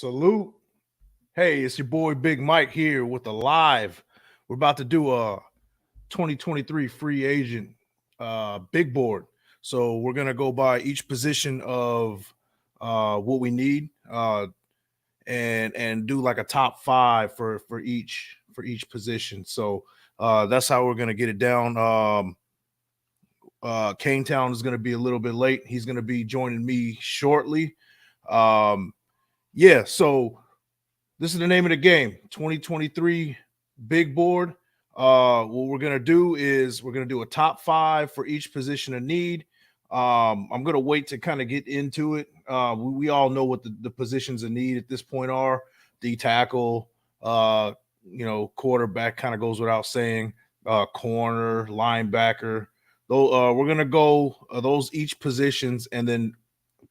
Salute. Hey, it's your boy Big Mike here with a live. We're about to do a 2023 free agent big board. So we're gonna go by each position of what we need and do like a top five for each position. So that's how we're gonna get it down. KaneTown is gonna be a little bit late. He's gonna be joining me shortly. Yeah, so this is the name of the game, 2023 big board. What we're going to do is we're going to do a top five for each position of need. I'm going to wait to kind of get into it. We all know what the positions of need at this point are. D tackle, quarterback kind of goes without saying, corner, linebacker. Though we're going to go those each positions and then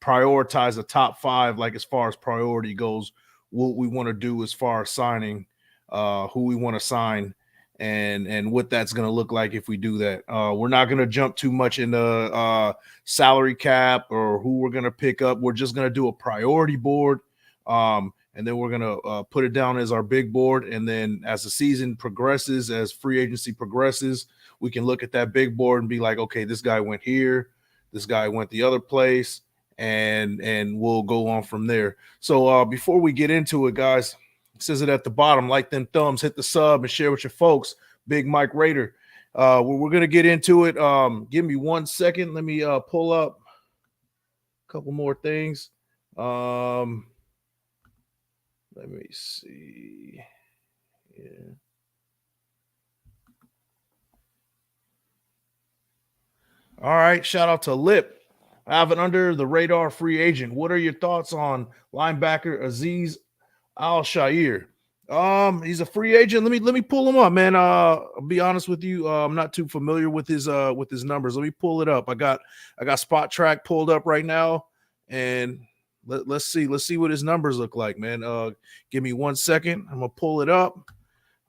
prioritize the top five, like as far as priority goes, what we want to do as far as signing, who we want to sign, and what that's going to look like if we do that. We're not going to jump too much into salary cap or who we're going to pick up. We're just going to do a priority board, and then we're going to put it down as our big board. And then as the season progresses, as free agency progresses, we can look at that big board and be like, okay, this guy went here, this guy went the other place, and we'll go on from there. So before we get into it, guys, it says it at the bottom, like them thumbs, hit the sub and share with your folks. Big Mike Raider. We're gonna get into it. Give me 1 second. Let me pull up a couple more things. Let me see. Yeah. All right, shout out to Lip. I have an under the radar free agent. What are your thoughts on linebacker Aziz Al-Shair? He's a free agent. Let me pull him up, man. I'll be honest with you. I'm not too familiar with his numbers. Let me pull it up. I got Spot Track pulled up right now, and let's see what his numbers look like, man. Give me 1 second. I'm gonna pull it up.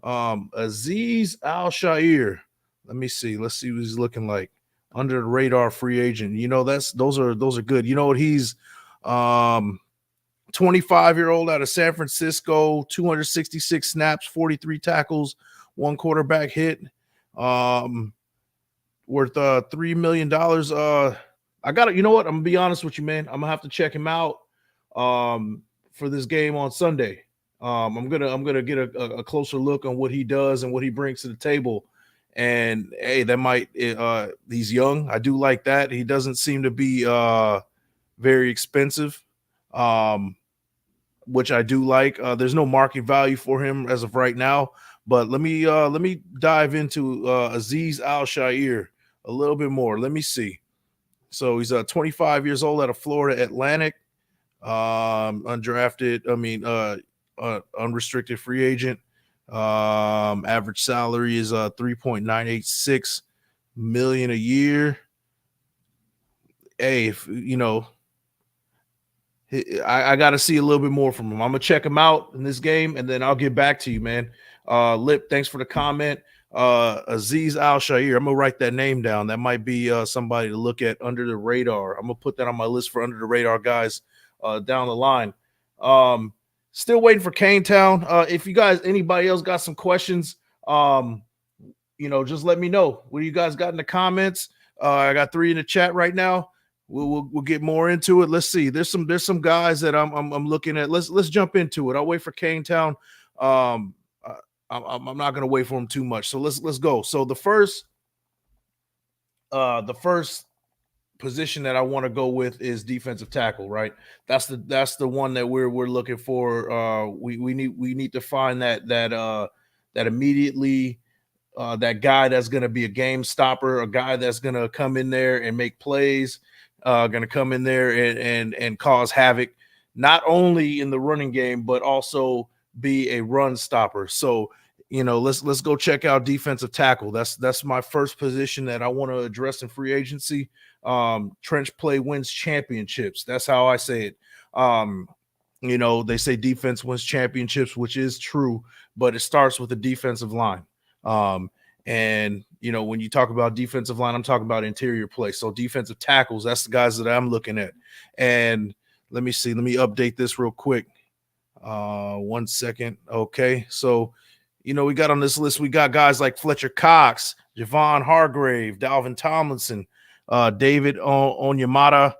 Aziz Al-Shair. Let me see. Let's see what he's looking like. Under the radar free agent. You know, those are good. You know what? He's 25-year-old out of San Francisco, 266 snaps, 43 tackles, 1 quarterback hit, worth $3 million. I got it. You know what? I'm gonna be honest with you, man. I'm gonna have to check him out for this game on Sunday. I'm gonna get a closer look on what he does and what he brings to the table. And hey, that might he's young. I do like that. He doesn't seem to be very expensive, which I do like. There's no market value for him as of right now, but let me dive into Aziz Al-Shair a little bit more. Let me see. So he's 25 years old out of Florida Atlantic, undrafted. Unrestricted free agent. Average salary is 3.986 million a year. Hey, if you know, I got to see a little bit more from him. I'm gonna check him out in this game, and then I'll get back to you, man. Lip, thanks for the comment. Aziz Al-Shair, I'm gonna write that name down. That might be somebody to look at under the radar. I'm gonna put that on my list for under the radar guys down the line. Still waiting for KaneTown. If you guys, anybody else got some questions, just let me know. What do you guys got in the comments? I got 3 in the chat right now. We'll get more into it. Let's see. There's some guys that I'm looking at. Let's jump into it. I'll wait for KaneTown. I'm not gonna wait for him too much. So let's go. So the first position that I want to go with is defensive tackle, right? That's the one that we're looking for. We need to find that immediately that guy that's going to be a game stopper, a guy that's going to come in there and make plays, going to come in there and cause havoc, not only in the running game but also be a run stopper. So let's go check out defensive tackle. That's my first position that I want to address in free agency. Trench play wins championships. That's how I say it. They say defense wins championships, which is true, but it starts with the defensive line. When you talk about defensive line, I'm talking about interior play. So defensive tackles, that's the guys that I'm looking at. And let me see. Let me update this real quick. 1 second. Okay, so we got on this list, we got guys like Fletcher Cox, Javon Hargrave, Dalvin Tomlinson, David Onyemata,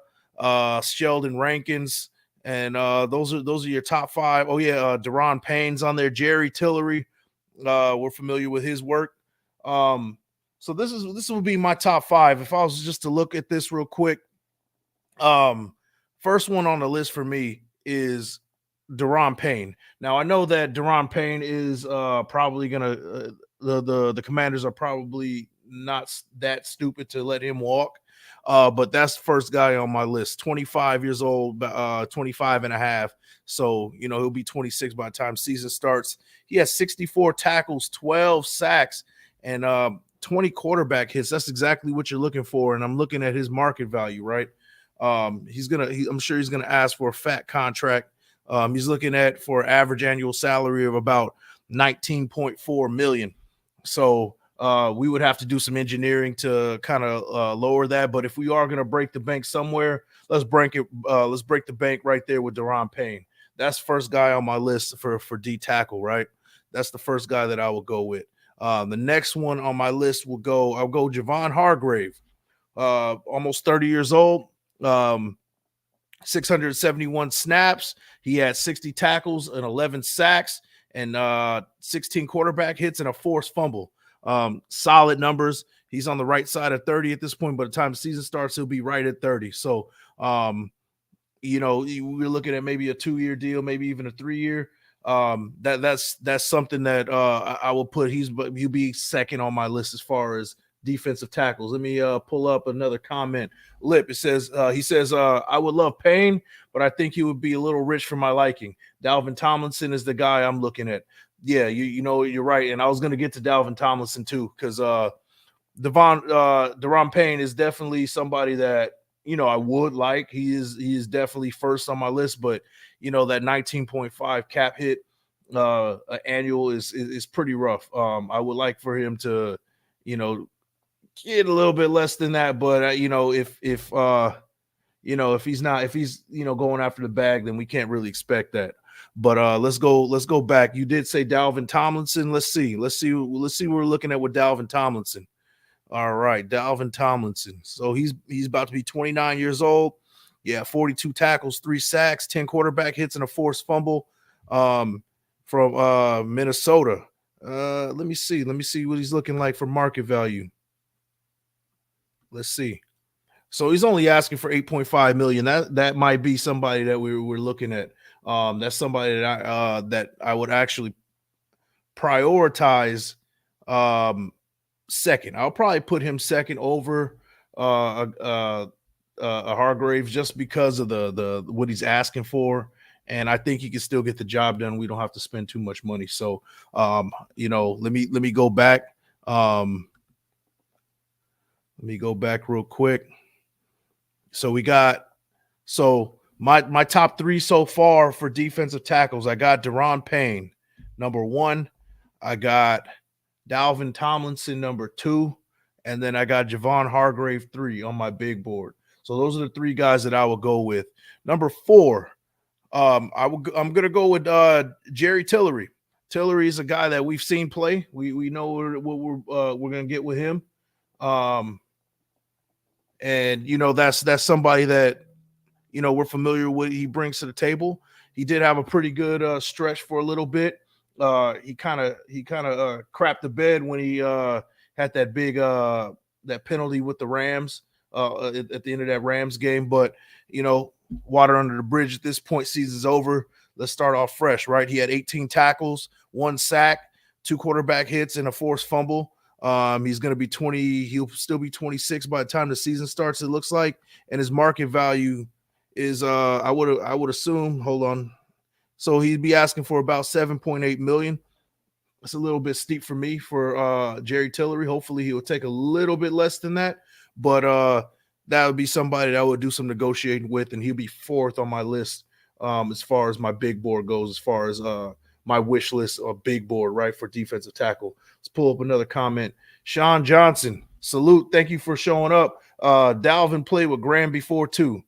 Sheldon Rankins, and those are your top 5. Oh yeah, Deron Payne's on there, Jerry Tillery. We're familiar with his work. So this will be my top 5. If I was just to look at this real quick, first one on the list for me is Deron Payne. Now I know that Deron Payne is probably gonna the Commanders are probably not that stupid to let him walk. But that's the first guy on my list. 25 years old, 25 and a half. So he'll be 26 by the time season starts. He has 64 tackles, 12 sacks, and 20 quarterback hits. That's exactly what you're looking for. And I'm looking at his market value, right? I'm sure he's gonna ask for a fat contract. He's looking at for average annual salary of about 19.4 million. So we would have to do some engineering to kind of lower that. But if we are going to break the bank somewhere, let's break the bank right there with Deron Payne. That's the first guy on my list for D tackle, right? That's the first guy that I will go with. The next one on my list I'll go Javon Hargrave, almost 30 years old. 671 snaps. He had 60 tackles and 11 sacks and 16 quarterback hits and a forced fumble. Solid numbers. He's on the right side of 30 at this point. By the time the season starts, he'll be right at 30. So, we're looking at maybe a 2-year deal, maybe even a 3-year. That's something that I will put. He'll be second on my list as far as defensive tackles. Let me pull up another comment. Lip, it says he says I would love Payne, but I think he would be a little rich for my liking. Dalvin Tomlinson is the guy I'm looking at. Yeah, you're right, and I was going to get to Dalvin Tomlinson too, because Deron Payne is definitely somebody that I would like. He is definitely first on my list, but that 19.5 cap hit annual is pretty rough. I would like for him to get a little bit less than that, but if he's going after the bag, then we can't really expect that. But let's go back. You did say Dalvin Tomlinson. Let's see what we're looking at with Dalvin Tomlinson. All right, Dalvin Tomlinson. So he's about to be 29 years old. Yeah, 42 tackles, 3 sacks, 10 quarterback hits, and a forced fumble. From Minnesota. Let me see what he's looking like for market value. Let's see. So he's only asking for 8.5 million. That might be somebody that we're looking at. That's somebody that I would actually prioritize second. I'll probably put him second over a Hargrave just because of the what he's asking for. And I think he can still get the job done. We don't have to spend too much money. So let me go back. Let me go back real quick. So my top 3 so far for defensive tackles. I got Deron Payne, number 1. I got Dalvin Tomlinson, number 2. And then I got Javon Hargrave, 3 on my big board. So those are the 3 guys that I will go with. Number 4, I'm gonna go with Jerry Tillery. Tillery is a guy that we've seen play. We know what we're gonna get with him. And that's somebody that we're familiar with. He brings to the table. He did have a pretty good stretch for a little bit. He kind of crapped the bed when he had that big that penalty with the Rams at the end of that Rams game. But water under the bridge at this point. Season's over. Let's start off fresh, right? He had 18 tackles, 1 sack, 2 quarterback hits, and a forced fumble. He's going to be 20. He'll still be 26 by the time the season starts, it looks like. And his market value is, I would assume, hold on. So he'd be asking for about 7.8 million. That's a little bit steep for me for Jerry Tillery. Hopefully he will take a little bit less than that. But that would be somebody that I would do some negotiating with, and he'll be 4th on my list as far as my big board goes, as far as my wish list or big board, right, for defensive tackle. Let's pull up another comment. Sean Johnson, salute. Thank you for showing up. Dalvin played with Graham before too.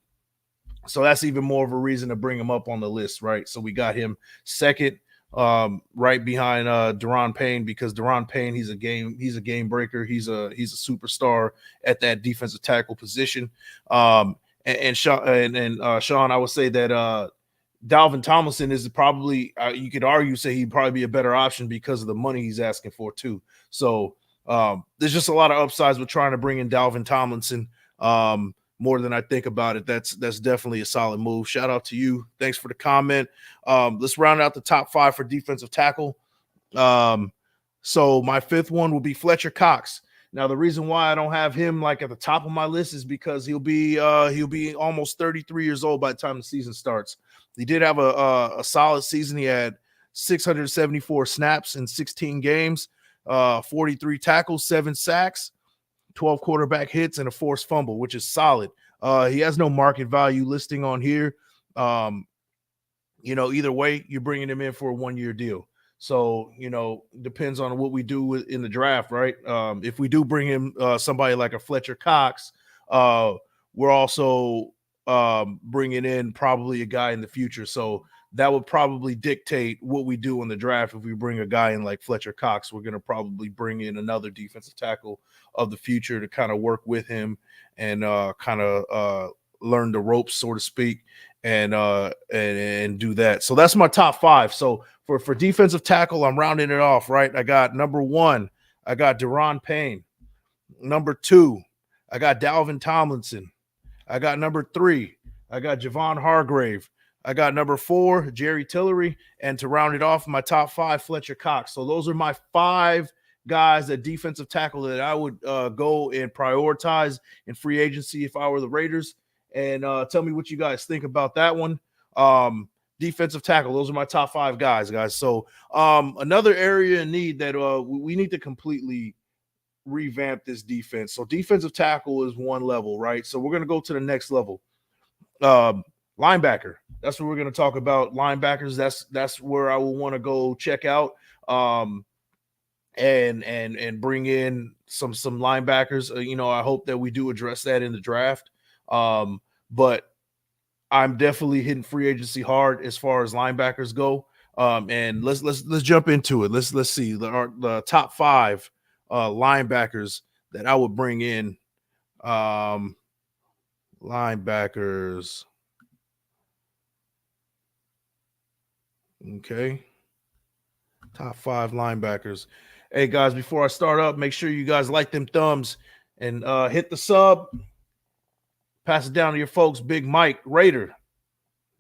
So that's even more of a reason to bring him up on the list, right? So we got him second, right behind Deron Payne, because Deron Payne, he's a game breaker. He's a superstar at that defensive tackle position. And Sean, I would say that Dalvin Tomlinson is probably, you could argue, say he'd probably be a better option because of the money he's asking for too. So there's just a lot of upsides with trying to bring in Dalvin Tomlinson. More than I think about it. That's definitely a solid move. Shout out to you. Thanks for the comment. Let's round out the top 5 for defensive tackle. So my 5th one will be Fletcher Cox. Now, the reason why I don't have him like at the top of my list is because he'll be almost 33 years old by the time the season starts. He did have a solid season. He had 674 snaps in 16 games, 43 tackles, 7 sacks, 12 quarterback hits, and a forced fumble, which is solid. He has no market value listing on here. Either way, you're bringing him in for a 1-year deal. So, depends on what we do in the draft, right? If we do bring in somebody like a Fletcher Cox, we're also bringing in probably a guy in the future. So that would probably dictate what we do in the draft. If we bring a guy in like Fletcher Cox, we're going to probably bring in another defensive tackle of the future to kind of work with him and kind of learn the ropes, so to speak, and do that. So that's my top 5. So for defensive tackle, I'm rounding it off, right? I got number 1, I got Deron Payne. Number 2, I got Dalvin Tomlinson. I got number 3, I got Javon Hargrave. I got number 4, Jerry Tillery, and to round it off, my top 5, Fletcher Cox. So those are my 5 guys at defensive tackle that I would go and prioritize in free agency if I were the Raiders. And tell me what you guys think about that one. Defensive tackle, those are my top 5 guys. So another area in need that we need to completely revamp this defense. So defensive tackle is one level, right? So we're going to go to the next level. Linebacker. That's what we're going to talk about. Linebackers. That's where I will want to go check out. And bring in some linebackers. I hope that we do address that in the draft. But I'm definitely hitting free agency hard as far as linebackers go. And let's jump into it. Let's see the top 5 linebackers that I would bring in. Linebackers. Okay. Top 5 linebackers. Hey guys, before I start up, make sure you guys like them thumbs and hit the sub. Pass it down to your folks. Big Mike Raider,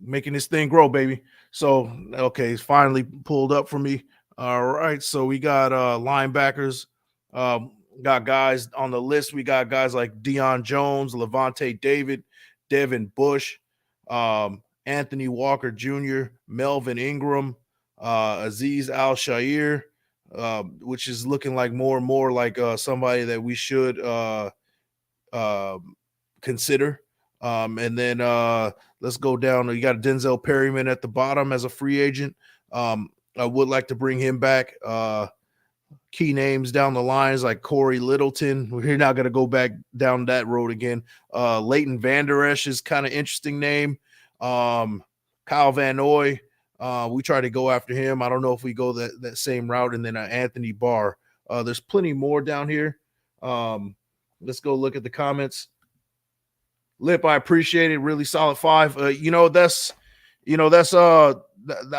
making this thing grow, baby. So okay, it's finally pulled up for me. All right, so we got linebackers. Got guys on the list. We got guys like Deion Jones, Levante David, Devin Bush, Anthony Walker Jr., Melvin Ingram, Aziz Al-Shair, which is looking like more and more like somebody that we should consider. And then let's go down. You got Denzel Perryman at the bottom as a free agent. I would like to bring him back. Key names down the lines like Corey Littleton. We're not going to go back down that road again. Leighton Vander Esch is kind of interesting name. Kyle Van Noy. We try to go after him. I don't know if we go that same route. And then Anthony Barr. There's plenty more down here. Let's go look at the comments. Lip, I appreciate it. Really solid 5. I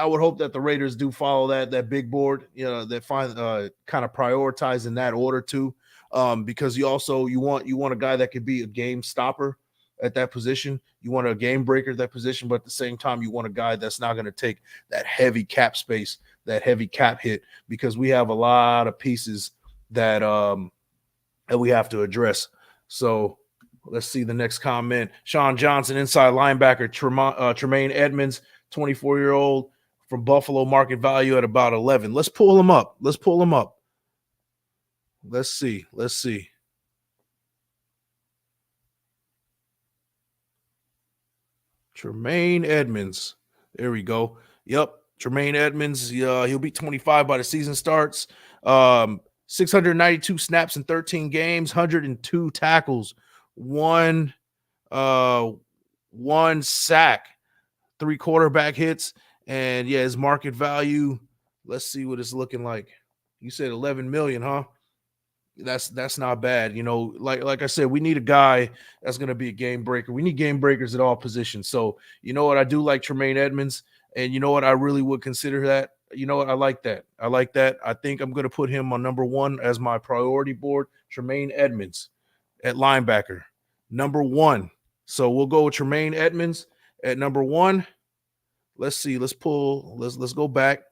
would hope that the Raiders do follow that big board, that find kind of prioritize in that order too. Because you want a guy that could be a game stopper at that position. You want a game breaker at that position, but at the same time, you want a guy that's not going to take that heavy cap space, that heavy cap hit, because we have a lot of pieces that we have to address. So let's see the next comment. Sean Johnson, inside linebacker, Tremaine Edmonds, 24-year-old from Buffalo, market value at about 11. Let's pull him up. Let's see. Tremaine Edmonds. There we go. Yep. Tremaine Edmonds. He'll be 25 by the season starts. 692 snaps in 13 games, 102 tackles, one 1 sack, 3 quarterback hits, and yeah, his market value. Let's see what it's looking like. You said 11 million, huh? That's not bad. You know, like I said, we need a guy that's going to be a game breaker. We need game breakers at all positions. So you know what, I do like Tremaine Edmonds, and you know what, I really would consider that. You know what, I like that. I like that. I think I'm going to put him on number 1 as my priority board. Tremaine Edmonds at linebacker, number 1. So we'll go with Tremaine Edmonds at number 1. Let's see. Let's go back.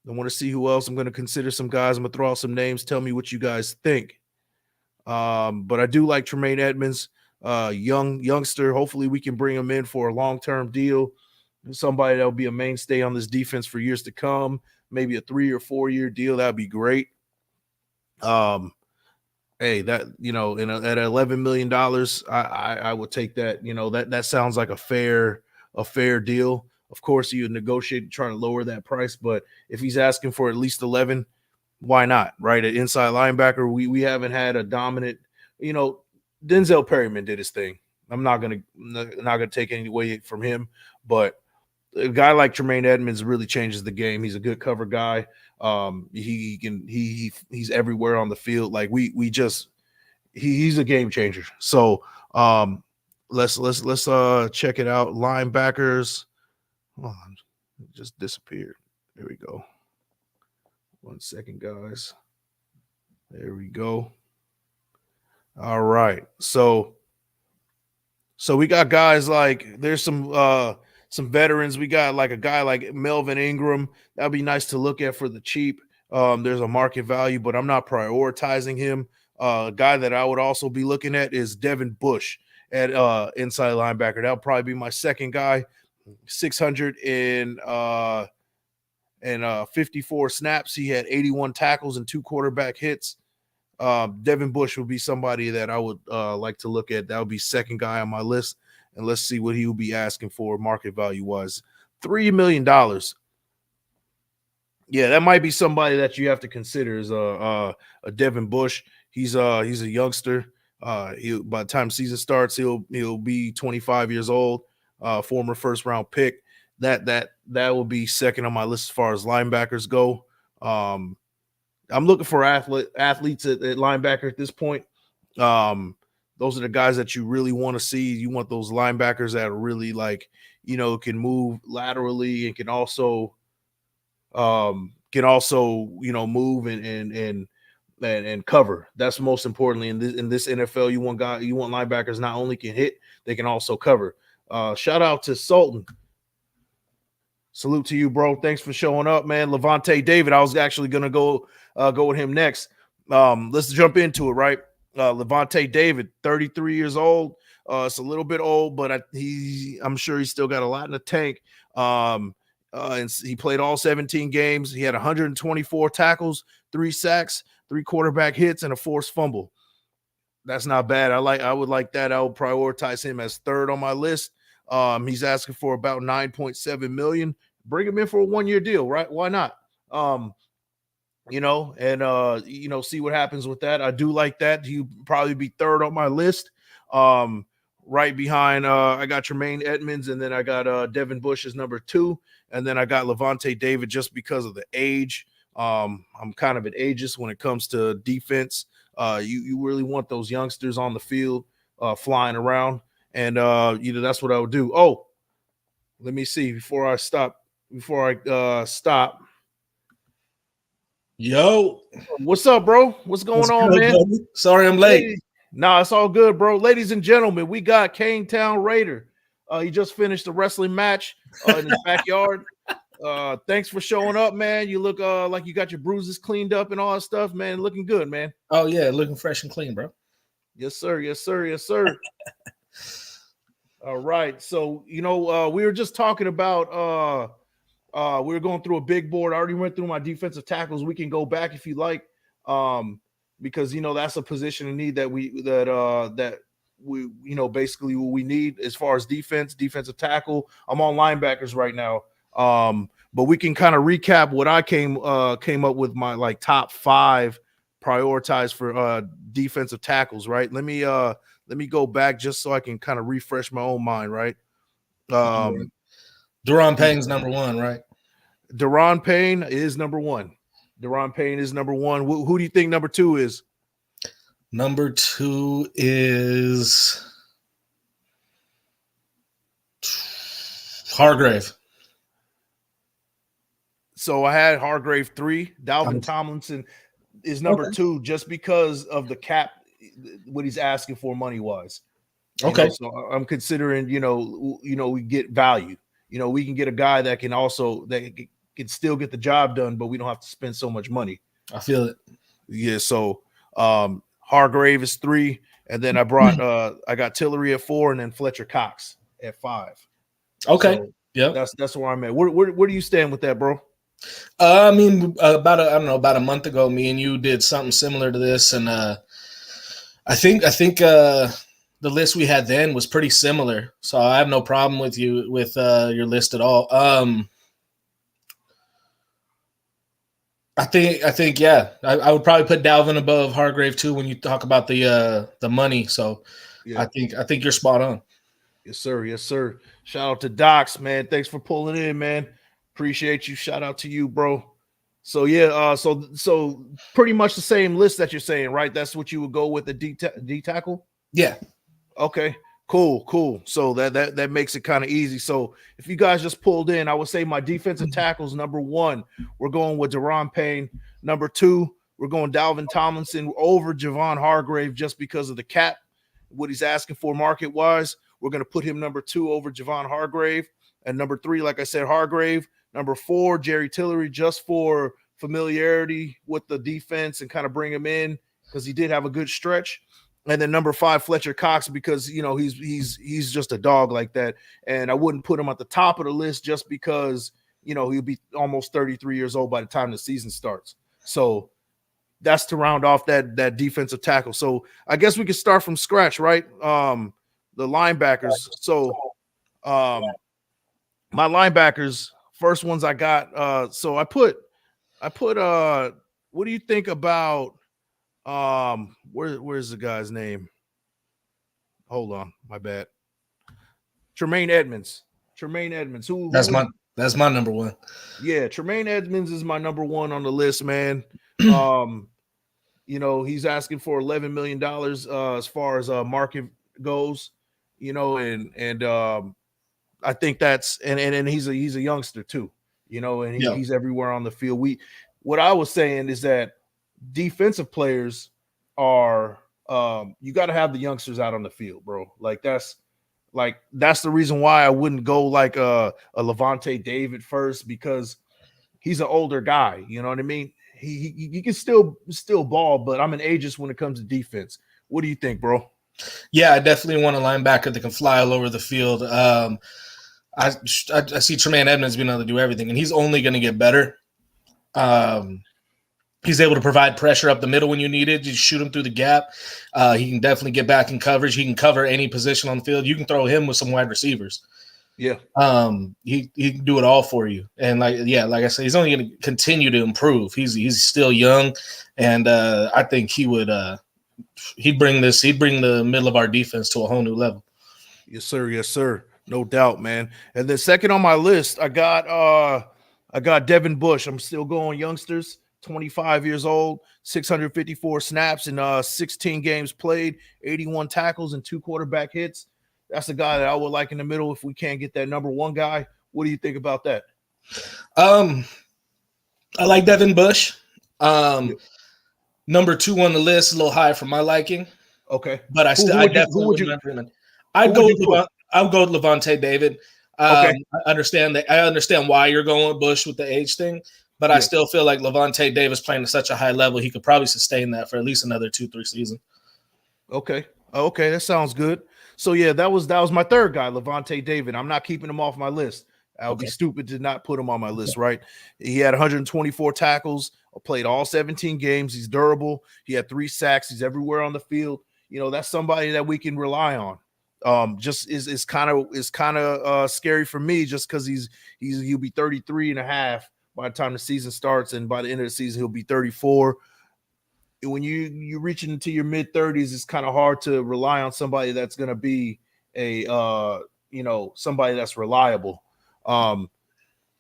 I want to see who else. I'm going to consider some guys. I'm going to throw out some names. Tell me what you guys think. But I do like Tremaine Edmonds, youngster. Hopefully we can bring him in for a long-term deal. Somebody that'll be a mainstay on this defense for years to come. Maybe a 3 or 4 year deal. That'd be great. Hey, that, you know, at $11 million, I would take that. You know, that sounds like a fair deal. Of course, you negotiate to try to lower that price, but if he's asking for at least 11, why not? Right, at inside linebacker, we haven't had a dominant. You know, Denzel Perryman did his thing. I'm not gonna take any away from him, but a guy like Tremaine Edmonds really changes the game. He's a good cover guy. He's everywhere on the field. Like he's a game changer. So let's check it out. Linebackers. Oh, it just disappeared. There we go. 1 second, guys. There we go. All right. So we got guys like, there's some veterans. We got like a guy like Melvin Ingram. That'd be nice to look at for the cheap. There's a market value, but I'm not prioritizing him. A guy that I would also be looking at is Devin Bush at inside linebacker. That'll probably be my second guy. 654 snaps. He had 81 tackles and 2 quarterback hits. Devin Bush would be somebody that I would like to look at. That would be second guy on my list. And let's see what he will be asking for market value was. $3 million. Yeah, that might be somebody that you have to consider is a Devin Bush. He's a youngster. By the time season starts, he'll be 25 years old. Former first round pick. That will be second on my list as far as linebackers go. I'm looking for athletes at linebacker at this point. Those are the guys that you really want to see. You want those linebackers that are really, like, you know, can move laterally and can also you know, move and cover. That's most importantly in this NFL. You want linebackers not only can hit, they can also cover. Shout out to Sultan. Salute to you, bro. Thanks for showing up, man. Levante David. I was actually gonna go with him next. Let's jump into it, right? Levante David, 33 years old. It's a little bit old, but I'm sure he's still got a lot in the tank. And he played all 17 games. He had 124 tackles, 3 sacks, 3 quarterback hits, and a forced fumble. That's not bad. I would like that. I would prioritize him as third on my list. He's asking for about 9.7 million. Bring him in for a 1 year deal, right? Why not? You know, and you know, see what happens with that. I do like that. He'll probably be third on my list. Right behind I got Tremaine Edmonds, and then I got Devin Bush as number 2, and then I got Levante David just because of the age. I'm kind of an ageist when it comes to defense. You really want those youngsters on the field flying around, and you know, that's what I would do. Oh, let me see before I stop. Yo, what's up, bro? What's going on, good, man? buddy? Sorry I'm late. Nah, it's all good, bro. Ladies and gentlemen, we got KaneTown Raider. He just finished a wrestling match in his backyard. Thanks for showing up, man. You look like you got your bruises cleaned up and all that stuff, man. Looking good, man. Oh yeah, looking fresh and clean, bro. Yes, sir. Yes, sir. Yes, sir. All right. So, you know, we were just talking about we were going through a big board. I already went through my defensive tackles. We can go back if you like. Because, you know, that's a position in need that we you know, basically what we need as far as defensive tackle. I'm on linebackers right now. But we can kind of recap what I came up with my like top 5 prioritize for defensive tackles, right? Let me go back just so I can kind of refresh my own mind, right? Deron Payne's number one, right? Deron Payne is number one. Deron Payne is number one. Who do you think number two is? Number two is Hargrave. So I had Hargrave 3. Dalvin Tomlinson is number 2 just because of the cap, what he's asking for money wise. Okay. So I'm considering, we get value. We can get a guy that can still get the job done, but we don't have to spend so much money. I feel it. Yeah. So Hargrave is 3, and then I brought I got Tillery at 4, and then Fletcher Cox at 5. Okay. So yeah. That's where I'm at. Where do you stand with that, bro? I mean, about a month ago, me and you did something similar to this, and I think the list we had then was pretty similar. So I have no problem with your list at all. I think yeah, I would probably put Dalvin above Hargrave too when you talk about the money. So yeah. I think you're spot on. Yes, sir. Yes, sir. Shout out to Docs, man. Thanks for pulling in, man. Appreciate you. Shout out to you, bro. So yeah, so pretty much the same list that you're saying, right? That's what you would go with the D tackle? Yeah. Okay. Cool. So that makes it kind of easy. So if you guys just pulled in, I would say my defensive tackles, number 1, we're going with Deron Payne. Number 2, we're going Dalvin Tomlinson over Javon Hargrave just because of the cap, what he's asking for market wise. We're going to put him number 2 over Javon Hargrave. And number 3, like I said, Hargrave. Number 4, Jerry Tillery, just for familiarity with the defense and kind of bring him in because he did have a good stretch. And then number 5, Fletcher Cox, because he's just a dog like that. And I wouldn't put him at the top of the list just because he'll be almost 33 years old by the time the season starts. So that's to round off that defensive tackle. So I guess we could start from scratch, right? The linebackers. So my linebackers, first ones I got. So I put what do you think about where's the guy's name? Hold on, my bad. Tremaine Edmonds. That's my number 1. Yeah, Tremaine Edmonds is my number 1 on the list, man. He's asking for $11 million as far as market goes, and I think that's and he's a youngster too, and he's everywhere on the field. What I was saying is that defensive players are you got to have the youngsters out on the field, bro. That's the reason why I wouldn't go like a Levante David first, because he's an older guy. You know what I mean? He can still ball, but I'm an ageist when it comes to defense. What do you think, bro? Yeah, I definitely want a linebacker that can fly all over the field. I see Tremaine Edmonds being able to do everything, and he's only going to get better. He's able to provide pressure up the middle when you need it. You shoot him through the gap. He can definitely get back in coverage. He can cover any position on the field. You can throw him with some wide receivers. Yeah. He can do it all for you. And like I said, he's only going to continue to improve. He's still young, and I think he would he'd bring the middle of our defense to a whole new level. Yes, sir. No doubt, man. And then second on my list, I got Devin Bush. I'm still going youngsters. 25 years old, 654 snaps in 16 games played, 81 tackles and 2 quarterback hits. That's a guy that I would like in the middle if we can't get that number 1 guy. What do you think about that? I like Devin Bush. Number 2 on the list, a little high for my liking. Okay. But I definitely would recommend. I'd go with Levante David. Okay. I understand why you're going with Bush with the age thing. But I still feel like Levante Davis playing at such a high level, he could probably sustain that for at least another 2-3 seasons. Okay, that sounds good. So yeah, that was my third guy, Levante David. I'm not keeping him off my list. I would be stupid to not put him on my list, right? He had 124 tackles, played all 17 games. He's durable. He had 3 sacks. He's everywhere on the field. That's somebody that we can rely on. Just is kind of scary for me, just because he'll be 33 and a half by the time the season starts, and by the end of the season he'll be 34. when you reaching into your mid 30s, it's kind of hard to rely on somebody that's going to be a somebody that's reliable.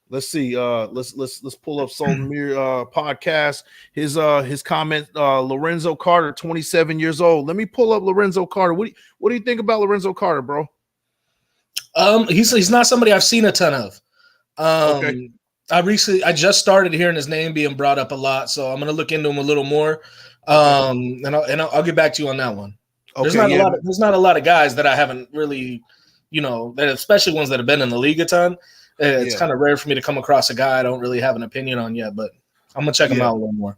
Let's see. Let's pull up Sultan Mir podcast. His comment. Lorenzo Carter, 27 years old. Let me pull up Lorenzo Carter. What do you think about Lorenzo Carter, bro? He's not somebody I've seen a ton of. Okay. I just started hearing his name being brought up a lot, so I'm gonna look into him a little more. And I'll get back to you on that one. There's not a lot of guys that I haven't really, that especially ones that have been in the league a ton. It's kind of rare for me to come across a guy I don't really have an opinion on yet, but I'm gonna check him out a little more.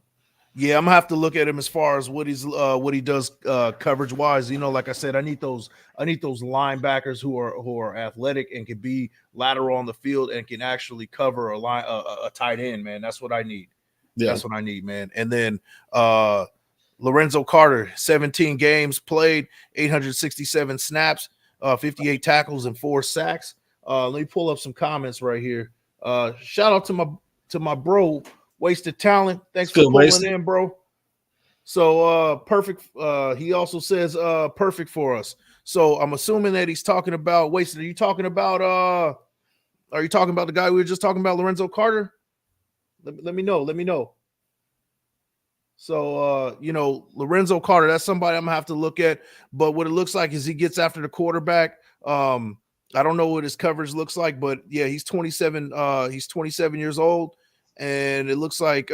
Yeah, I'm gonna have to look at him as far as what he does coverage wise. Like I said, I need those linebackers who are athletic and can be lateral on the field and can actually cover a tight end, man. That's what I need. Yeah. That's what I need, man. And then Lorenzo Carter, 17 games played, 867 snaps, 58 tackles, and 4 sacks. Let me pull up some comments right here. Shout out to my bro, Wasted Talent. Thanks for pulling in, bro. So perfect. He also says perfect for us. So I'm assuming that he's talking about Wasted. Are you talking about the guy we were just talking about, Lorenzo Carter? Let me know. So Lorenzo Carter, that's somebody I'm gonna have to look at. But what it looks like is he gets after the quarterback. I don't know what his coverage looks like, but yeah, he's 27. He's 27 years old. And it looks like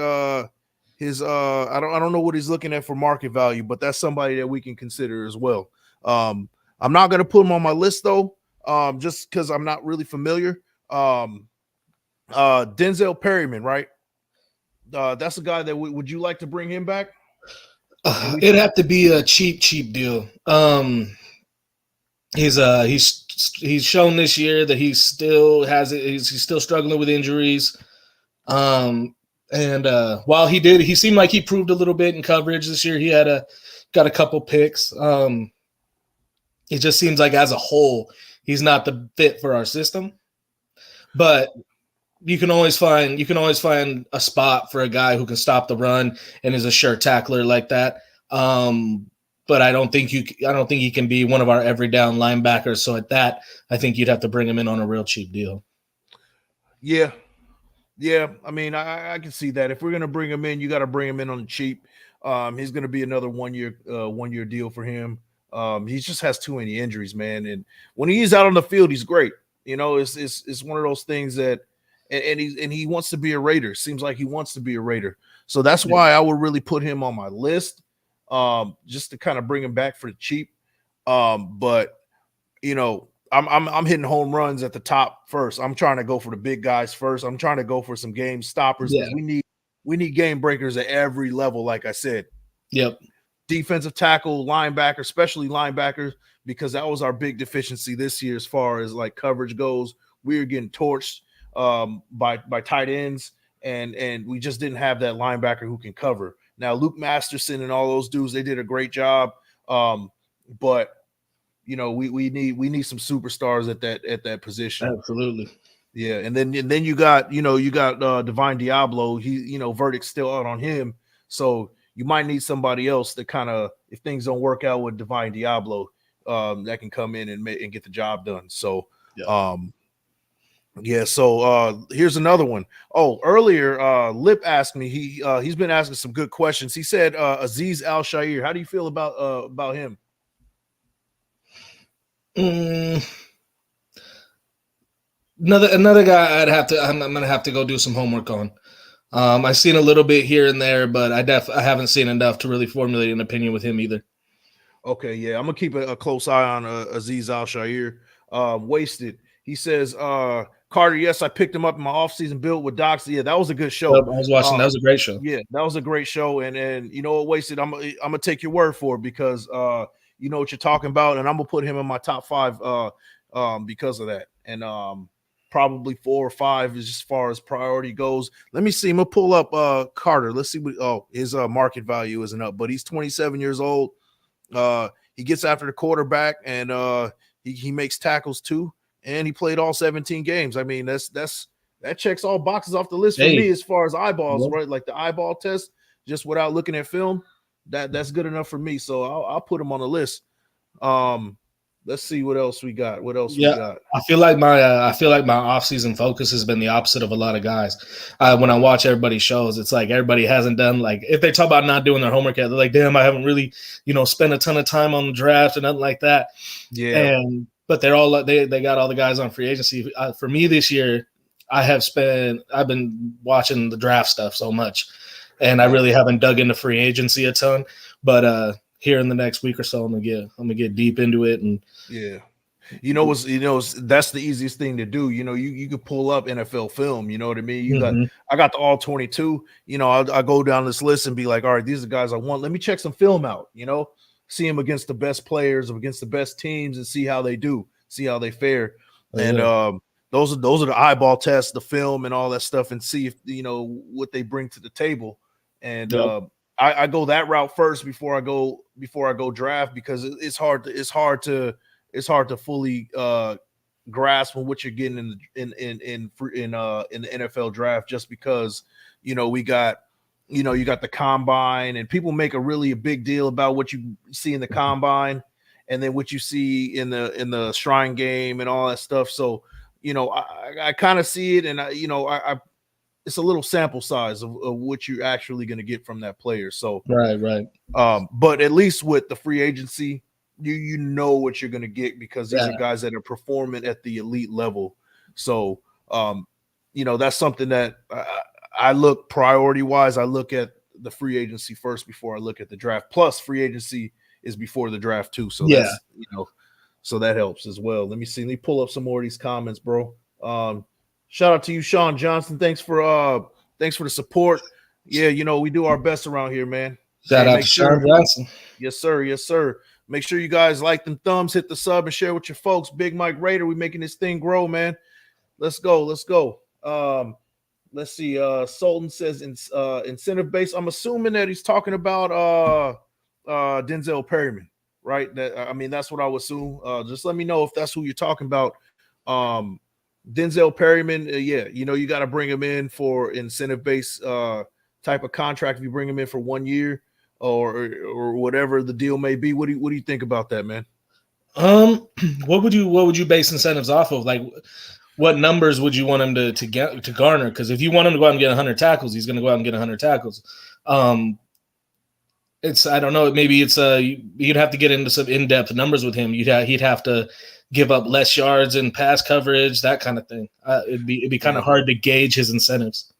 his I don't know what he's looking at for market value, but that's somebody that we can consider as well. I'm not going to put him on my list though, just because I'm not really familiar. Denzel Perryman, right? That's a guy that would you like to bring him back? It'd have to be a cheap deal. He's shown this year that he still has it. He's still struggling with injuries. While he seemed like he proved a little bit in coverage this year. He got a couple picks. It just seems like as a whole, he's not the fit for our system. But you can always find a spot for a guy who can stop the run and is a sure tackler like that. But I don't think he can be one of our every down linebackers. So at that, I think you'd have to bring him in on a real cheap deal. Yeah. Yeah, I mean, I can see that. If we're gonna bring him in, you got to bring him in on the cheap. He's gonna be another 1 year deal for him. He just has too many injuries, man. And when he's out on the field, he's great. It's one of those things that, and he wants to be a Raider. Seems like he wants to be a Raider. So that's why I would really put him on my list, just to kind of bring him back for the cheap. But I'm hitting home runs at the top first. I'm trying to go for the big guys first. I'm trying to go for some game stoppers because we need game breakers at every level, like I said. Yep. Defensive tackle, linebacker, especially linebackers, because that was our big deficiency this year as far as like coverage goes. We were getting torched by tight ends, and we just didn't have that linebacker who can cover. Now Luke Masterson and all those dudes, they did a great job, but we need some superstars at that position. Absolutely. Yeah, and then you got Divine Diablo. He verdict's still out on him, so you might need somebody else to kind of, if things don't work out with Divine Diablo, that can come in and get the job done. So So here's another one. Oh, earlier Lip asked me. He's been asking some good questions. He said Aziz Al-Shair. How do you feel about him? Another guy I'm gonna have to go do some homework on. I've seen a little bit here and there, but I haven't seen enough to really formulate an opinion with him either. Okay, yeah, I'm gonna keep a close eye on Aziz Al-Shair. Wasted. He says, Carter, yes, I picked him up in my offseason build with Docs. Yeah, that was a good show. I was watching. That was a great show. Yeah, that was a great show. And you know what, Wasted, I'm gonna take your word for it because you know what you're talking about, and I'm gonna put him in my top 5 because of that. And probably 4 or 5 as far as priority goes. Let me see. I'm gonna pull up Carter. Let's see what his market value isn't up, but he's 27 years old. He gets after the quarterback, and he makes tackles too, and he played all 17 games. I mean, that checks all boxes off the list for me as far as eyeballs, right? Like the eyeball test, just without looking at film. that's good enough for me. So I'll put him on the list. Let's see what else we got. What else we got? I feel like my offseason focus has been the opposite of a lot of guys. When I watch everybody's shows, it's like everybody hasn't done, like, if they talk about not doing their homework yet, they're like, damn, I haven't really, spent a ton of time on the draft and nothing like that. Yeah. But they're all, they got all the guys on free agency. For me this year, I've been watching the draft stuff so much, and I really haven't dug into free agency a ton. But here in the next week or so, I'm gonna get deep into it. And that's the easiest thing to do. You could pull up NFL film. You know what I mean? I got the all 22. I go down this list and be like, all right, these are the guys I want. Let me check some film out. See them against the best players, against the best teams, and see how they do, see how they fare. Those are the eyeball tests, the film, and all that stuff, and see if what they bring to the table. And I go that route first before I go draft, because it's hard to fully grasp on what you're getting in the NFL draft, just because we got you got the combine, and people make a big deal about what you see in the combine and then what you see in the Shrine game and all that stuff. So I kind of see it, and I it's a little sample size of what you're actually going to get from that player. So right. But at least with the free agency, you know what you're going to get, because these are guys that are performing at the elite level. So that's something that I look priority wise. I look at the free agency first before I look at the draft. Plus, free agency is before the draft too. So that's so that helps as well. Let me pull up some more of these comments, bro. Shout out to you, Sean Johnson. Thanks for the support. Yeah, we do our best around here, man. Shout out to Sean Johnson. Yes, sir. Make sure you guys like them thumbs, hit the sub, and share with your folks. Big Mike Raider, we making this thing grow, man. Let's go. Let's see. Sultan says incentive base. I'm assuming that he's talking about Denzel Perryman, right? That's what I would assume. Just let me know if that's who you're talking about. Denzel Perryman, you got to bring him in for incentive base type of contract. If you bring him in for 1 year or whatever the deal may be, what do you think about that, man? What would you base incentives off of? Like, what numbers would you want him to garner? Because if you want him to go out and get 100 tackles, he's going to go out and get 100 tackles. I don't know. Maybe you'd have to get into some in-depth numbers with him. He'd have to give up less yards in pass coverage, that kind of thing. It'd be kind of hard to gauge his incentives.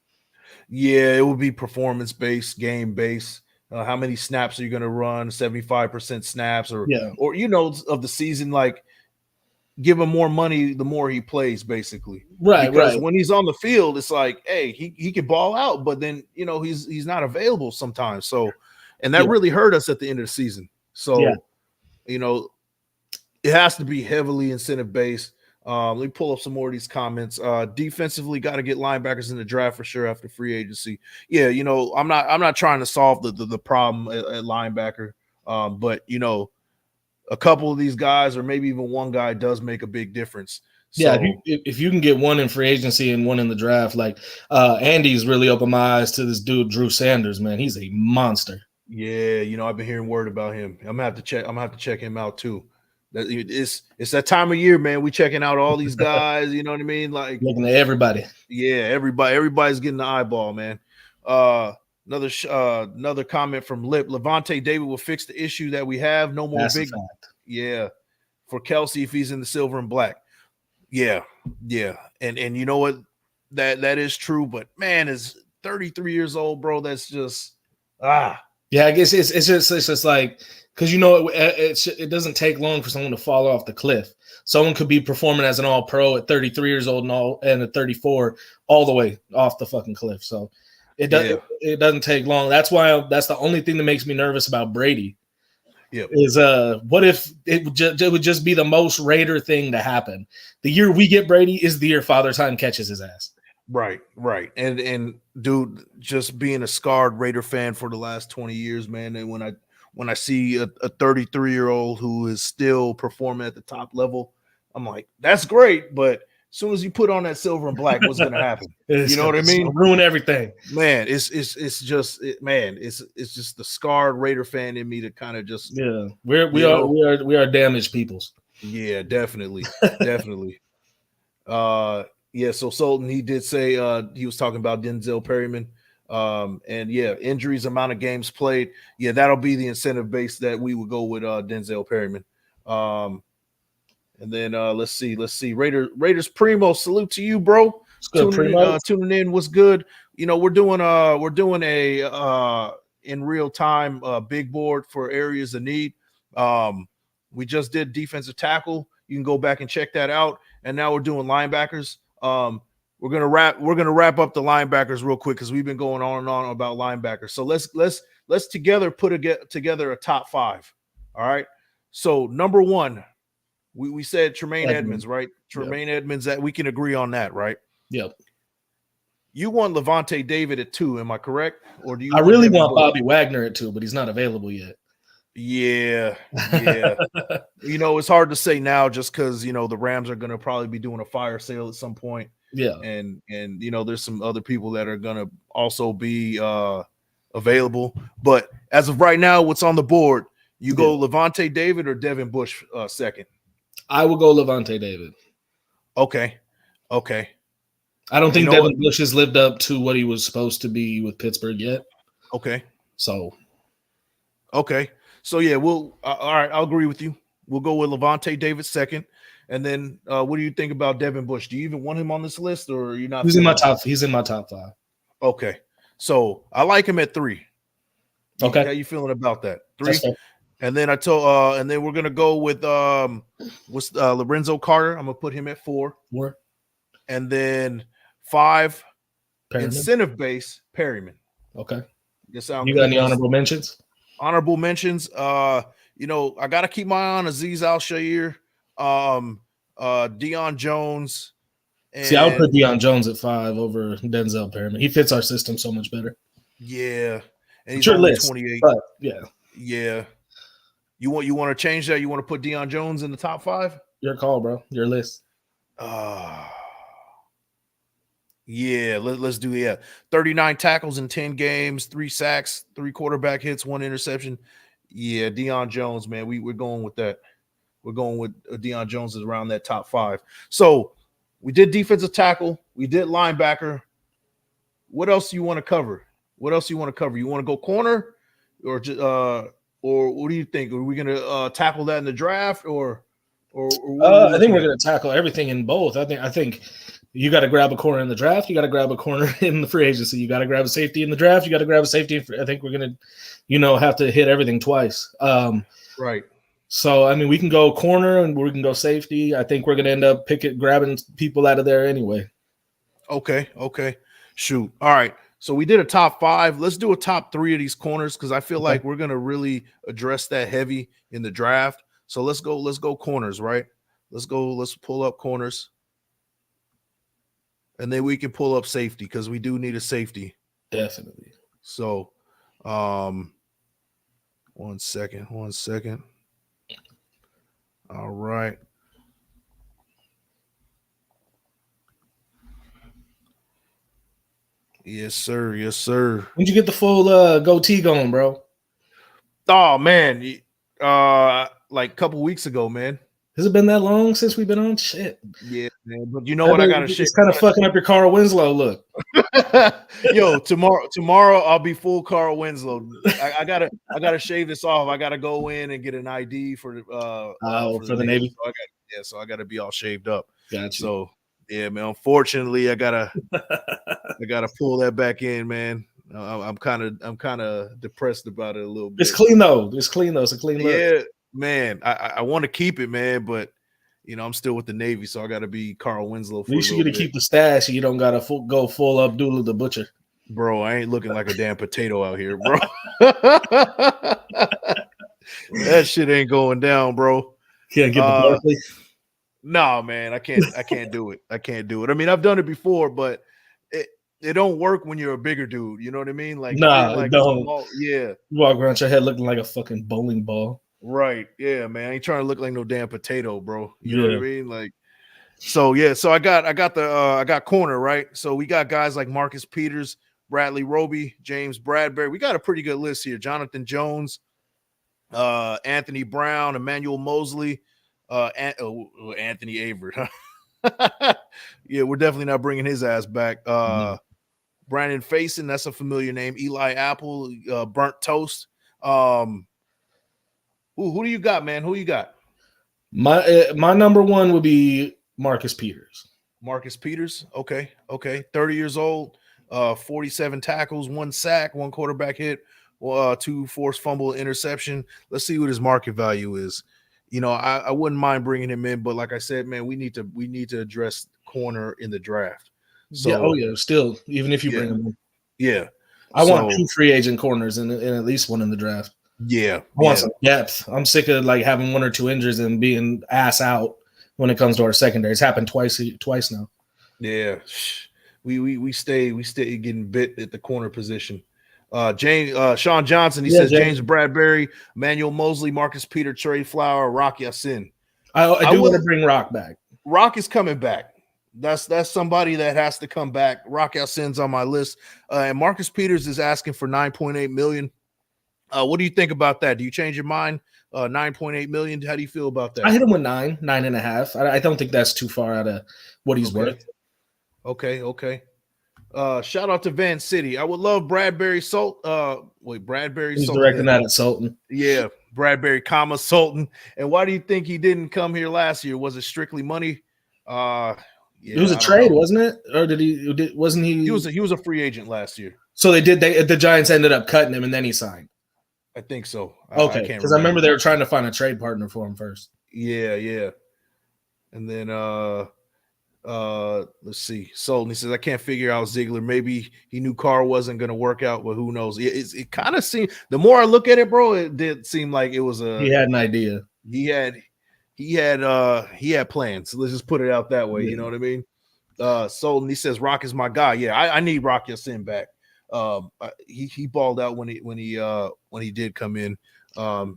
Yeah, it would be performance based, game based. How many snaps are you going to run? 75% snaps, or of the season. Like, give him more money the more he plays, basically. Right. When he's on the field, it's like, hey, he can ball out, but then he's not available sometimes. So, and that really hurt us at the end of the season. So, it has to be heavily incentive based. Let me pull up some more of these comments. Defensively, got to get linebackers in the draft for sure after free agency. Yeah, I'm not trying to solve the problem at linebacker, but a couple of these guys, or maybe even one guy, does make a big difference. So, if you can get one in free agency and one in the draft, like Andy's really opened my eyes to this dude Drew Sanders, man. He's a monster. Yeah, I've been hearing word about him. I'm gonna have to check him out too. It's that time of year, man. We checking out all these guys. You know what I mean? Like, looking at everybody. Yeah, everybody's getting the eyeball, man. Another comment from Lip. Levante David will fix the issue that we have. No more big. Yeah, for Kelsey if he's in the silver and black. Yeah, and you know what? That is true. But man, is 33 years old, bro. That's just Yeah, I guess it's just like, because it doesn't take long for someone to fall off the cliff. Someone could be performing as an all-pro at 33 years old and at 34 all the way off the fucking cliff. So it doesn't take long. That's the only thing that makes me nervous about Brady. Yeah, is what if it would just be the most Raider thing to happen? The year we get Brady is the year Father Time catches his ass. Right. And dude, just being a scarred Raider fan for the last 20 years, man, and when I see a 33-year-old who is still performing at the top level, I'm like, that's great, but soon as you put on that silver and black, what's gonna happen? You know what I mean? Ruin everything. Man, it's just the scarred Raider fan in me to kind of just we are damaged peoples. Yeah, definitely. Definitely. Yeah, so Sultan, he did say he was talking about Denzel Perryman. And yeah, injuries, amount of games played. Yeah, that'll be the incentive base that we would go with Denzel Perryman. And then let's see. Raiders Primo, salute to you, bro. Tuning in. What's good? You know, we're doing a in real time big board for areas of need. We just did defensive tackle. You can go back and check that out. And now we're doing linebackers. We're gonna wrap up the linebackers real quick because we've been going on and on about linebackers. So let's together together a top 5. All right. So number 1, we said Tremaine Edmonds, right? Tremaine Edmonds, that we can agree on that, right? Yep. You want Levante David at 2, am I correct? Or do you? I really want Bobby Wagner at 2, but he's not available yet. Yeah. You know, it's hard to say now just because, you know, the Rams are going to probably be doing a fire sale at some point. Yeah. And you know, there's some other people that are going to also be available. But as of right now, what's on the board, you go Levante David or Devin Bush second? I will go Levante David. Okay. I don't think Devin Bush has lived up to what he was supposed to be with Pittsburgh yet. Okay. So yeah, all right, I'll agree with you. We'll go with Levante David second. And then what do you think about Devin Bush? Do you even want him on this list, or are you not? He's in my top 5. Okay. So I like him at 3. Okay. How you feeling about that? 3. And then and then we're gonna go with Lorenzo Carter. I'm gonna put him at 4. And then 5, Perryman. Incentive base Perryman. Okay. You got any honorable mentions? Honorable mentions. You know, I gotta keep my eye on Azeez Al-Shaair, Deion Jones. See, I would put Deion Jones at 5 over Denzel Perryman. He fits our system so much better. Yeah. And he's only 28. Yeah. You want to change that? You want to put Deion Jones in the top 5? Your call, bro. Your list. Yeah, let's do that. 39 tackles in 10 games, 3 sacks, 3 quarterback hits, 1 interception. Yeah, Deion Jones, man. We're going with that. We're going with Deion Jones is around that top 5. So we did defensive tackle. We did linebacker. What else do you want to cover? You want to go corner, or what do you think? Are we going to tackle that in the draft, or I think we're going to tackle everything in both. I think you got to grab a corner in the draft. You got to grab a corner in the free agency. You got to grab a safety in the draft. You got to grab a safety. I think we're going to, have to hit everything twice. Right. So, I mean, we can go corner and we can go safety. I think we're going to end up grabbing people out of there anyway. Okay. Shoot. All right. So we did a top 5. Let's do a top 3 of these corners because I feel like we're going to really address that heavy in the draft. So let's go corners, right? Let's pull up corners. And then we can pull up safety because we do need a safety. Definitely. So, 1 second. All right. Yes, sir. When'd you get the full goatee going, bro? Oh, man. Like a couple weeks ago, man. Has it been that long since we've been on? Shit. Yeah, man. But you know what? I got to shit. It's kind of fucking up your Carl Winslow look. Yo, tomorrow I'll be full Carl Winslow. I gotta shave this off. I gotta go in and get an ID for the Navy. So I gotta be all shaved up. Gotcha. So yeah, man. Unfortunately, I gotta pull that back in, man. I'm kind of depressed about it a little bit. It's clean though. It's a clean look. Yeah, man. I want to keep it, man, but I'm still with the Navy, so I got to be Carl Winslow. At least you get to keep the stash. You don't got to go full Abdullah the Butcher. Bro, I ain't looking like a damn potato out here, bro. That shit ain't going down, bro. Can't get the Barkley. No, man, I can't do it. I can't do it. I mean, I've done it before, but it don't work when you're a bigger dude. You know what I mean? Like, like don't. Yeah. You walk around your head looking like a fucking bowling ball. Right. Yeah, man. I ain't trying to look like no damn potato, bro. You know what I mean? Like, So yeah, so I got corner, right? So we got guys like Marcus Peters, Bradley Roby, James Bradbury. We got a pretty good list here. Jonathan Jones, Anthony Brown, Emmanuel Mosley, Anthony Avery. Yeah, we're definitely not bringing his ass back. Brandon Faison, that's a familiar name. Eli Apple, Burnt Toast. Who do you got, man? Who you got? My number one would be Marcus Peters. Marcus Peters. Okay. 30 years old, 47 tackles, 1 sack, 1 quarterback hit, 2 forced fumble, interception. Let's see what his market value is. You know, I wouldn't mind bringing him in, but like I said, man, we need to address corner in the draft. So still, even if you bring him in. Yeah. I want 2 free agent corners and at least 1 in the draft. Yeah. I want some depth. I'm sick of like having 1 or 2 injuries and being ass out when it comes to our secondary. It's happened twice now. Yeah. We stay getting bit at the corner position. Sean Johnson, he says James Bradbury, Emmanuel Mosley, Marcus Peter, Trey Flower, Rock Ya-Sin. I do want to bring Rock back. Rock is coming back. That's somebody that has to come back. Rock Ya-Sin's on my list. And Marcus Peters is asking for $9.8 million. What do you think about that? Do you change your mind? $9.8 million. How do you feel about that? I hit him with 9.5. I don't think that's too far out of what he's worth. Okay. Shout out to Van City. I would love Bradbury Bradbury. He's directing that at Sultan. Yeah, Bradbury, Sultan. And why do you think he didn't come here last year? Was it strictly money? It was a trade, wasn't it? Or wasn't he? He was a free agent last year. So the Giants ended up cutting him and then he signed. I think so. Okay, because I remember they were trying to find a trade partner for him first. Yeah. And then let's see. Sultan, he says, I can't figure out Ziegler. Maybe he knew Carr wasn't going to work out, but who knows? It kind of seemed, the more I look at it, bro, it did seem like it was he had an idea. He had plans. So let's just put it out that way. Yeah. You know what I mean? Sultan, he says, Rock is my guy. Yeah, I need Rock Ya-Sin back. He balled out when he did come in.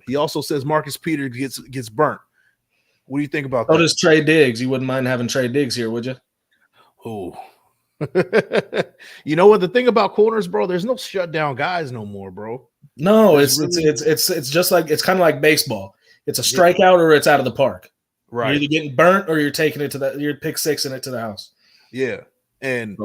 He also says Marcus Peters gets burnt. What do you think about that? Oh, does Trey Diggs. You wouldn't mind having Trey Diggs here, would you? Oh, you know what? The thing about corners, bro, there's no shutdown guys no more, bro. No, it's just like, it's kind of like baseball. It's a strikeout or it's out of the park. Right. You're either getting burnt or you're taking it you're pick 6 in it to the house. Yeah. And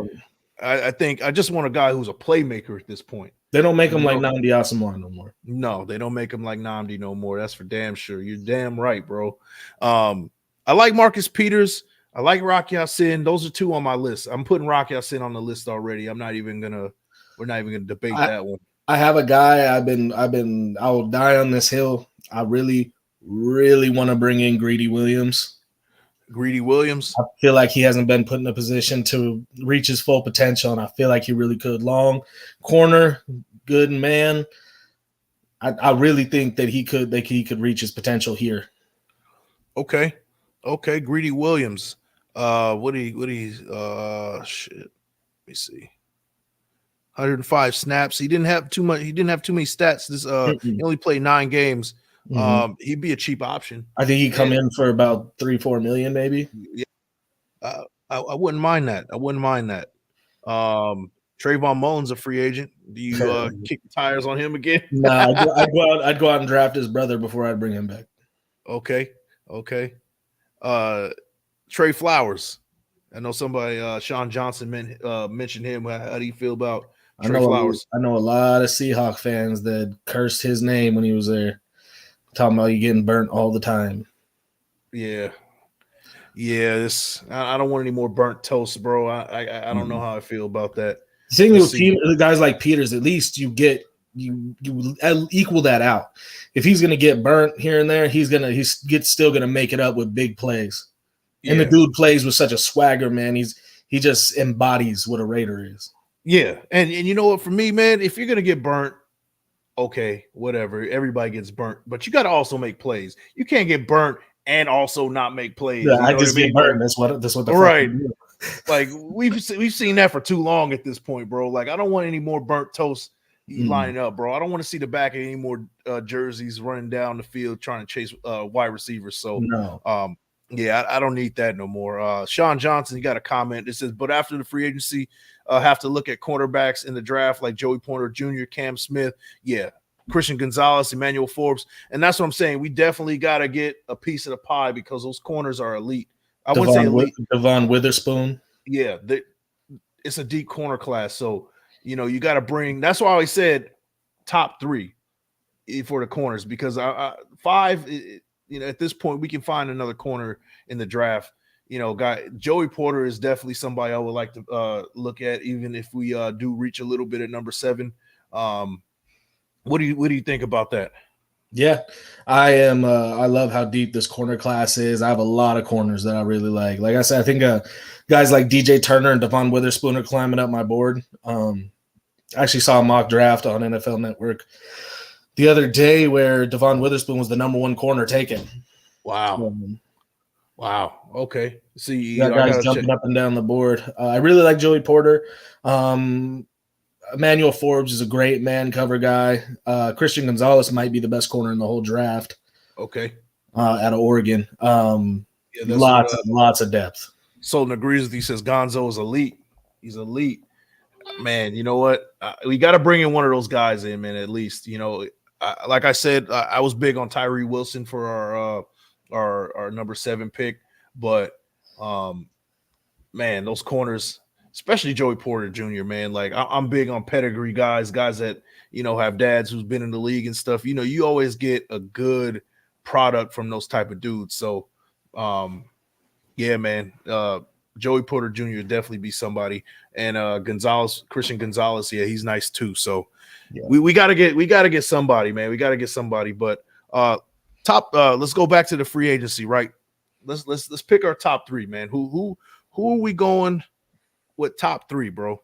I think I just want a guy who's a playmaker at this point. They don't make him like Nnamdi Asomugha no more. No, they don't make him like Nnamdi no more. That's for damn sure. You're damn right, bro. I like Marcus Peters. I like Rock Ya-Sin. Those are 2 on my list. I'm putting Rock Ya-Sin on the list already. We're not even gonna debate that one. I have a guy I will die on this hill. I really want to bring in Greedy Williams. I feel like he hasn't been put in a position to reach his full potential, and I feel like he really could. Long corner, good man. I really think that he could reach his potential here. Okay, Greedy Williams. Shit. Let me see. 105 snaps. He didn't have too many stats. He only played 9 games. He'd be a cheap option. I think he'd come in for about $3-4 million, maybe. Yeah, I wouldn't mind that. Trayvon Mullen's a free agent. Do you kick the tires on him again? Nah, I'd go out and draft his brother before I'd bring him back. Okay. Trey Flowers. I know somebody, Sean Johnson, mentioned him. How do you feel about Trey Flowers? I know a lot of Seahawk fans that cursed his name when he was there. Talking about you getting burnt all the time. Yeah. I don't want any more burnt toast, bro. I don't know how I feel about that. The thing with guys like Peters, at least you equal that out. If he's gonna get burnt here and there, he's still gonna make it up with big plays. Yeah. And the dude plays with such a swagger, man. He just embodies what a Raider is. Yeah, and you know what? For me, man, if you're gonna get burnt, okay, whatever. Everybody gets burnt, but you got to also make plays. You can't get burnt and also not make plays. Yeah, I just get burnt. That's what the right. Like we've seen that for too long at this point, bro. Like I don't want any more burnt toast lining up, bro. I don't want to see the back of any more jerseys running down the field trying to chase wide receivers. So no. Yeah, I don't need that no more. Sean Johnson, you got a comment. It says, but after the free agency, have to look at cornerbacks in the draft like Joey Porter Jr., Cam Smith. Yeah, Christian Gonzalez, Emmanuel Forbes. And that's what I'm saying. We definitely got to get a piece of the pie because those corners are elite. I wouldn't say elite. Devon Witherspoon. Yeah, it's a deep corner class. So, you got to bring – that's why I always said top 3 for the corners because 5 at this point, we can find another corner in the draft. Joey Porter is definitely somebody I would like to look at, even if we do reach a little bit at number 7. What do you think about that? Yeah, I am. I love how deep this corner class is. I have a lot of corners that I really like. Like I said, I think guys like DJ Turner and Devon Witherspoon are climbing up my board. I actually saw a mock draft on NFL Network the other day where Devon Witherspoon was the number 1 corner taken. Wow. Wow. Okay. See, guys jumping up and down the board. I really like Joey Porter. Emmanuel Forbes is a great man cover guy. Christian Gonzalez might be the best corner in the whole draft. Okay. Out of Oregon. Lots of depth. Solon agrees with you. Says Gonzo is elite. He's elite. Man, you know what? We got to bring in one of those guys in, man, at least. Like I said, I was big on Tyree Wilson for our number 7 pick, but man, those corners, especially Joey Porter Jr., man, like I'm big on pedigree guys that have dads who's been in the league and stuff. You always get a good product from those type of dudes. So yeah, man, Joey Porter Jr. would definitely be somebody, and Christian Gonzalez, yeah, he's nice too. So yeah. we gotta get somebody, man. We gotta get somebody. But let's go back to the free agency, right? Let's pick our top 3, man. Who are we going with top 3, bro?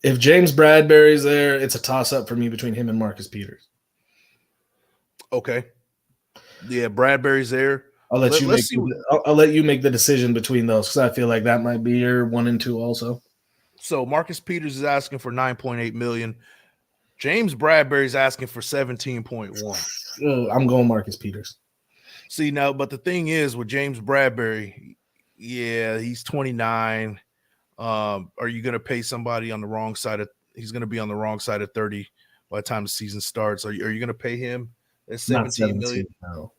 If James Bradbury's there, it's a toss up for me between him and Marcus Peters. Okay. Yeah, Bradbury's there. I'll let you make the decision between those because I feel like that might be your 1 and 2 also. So Marcus Peters is asking for $9.8 million. James Bradbury's asking for 17.1. I'm going Marcus Peters. See now, but the thing is with James Bradbury, yeah, he's 29. Are you going to pay somebody on the wrong side he's going to be on the wrong side of 30 by the time the season starts? Are you going to pay him at 17 million? No.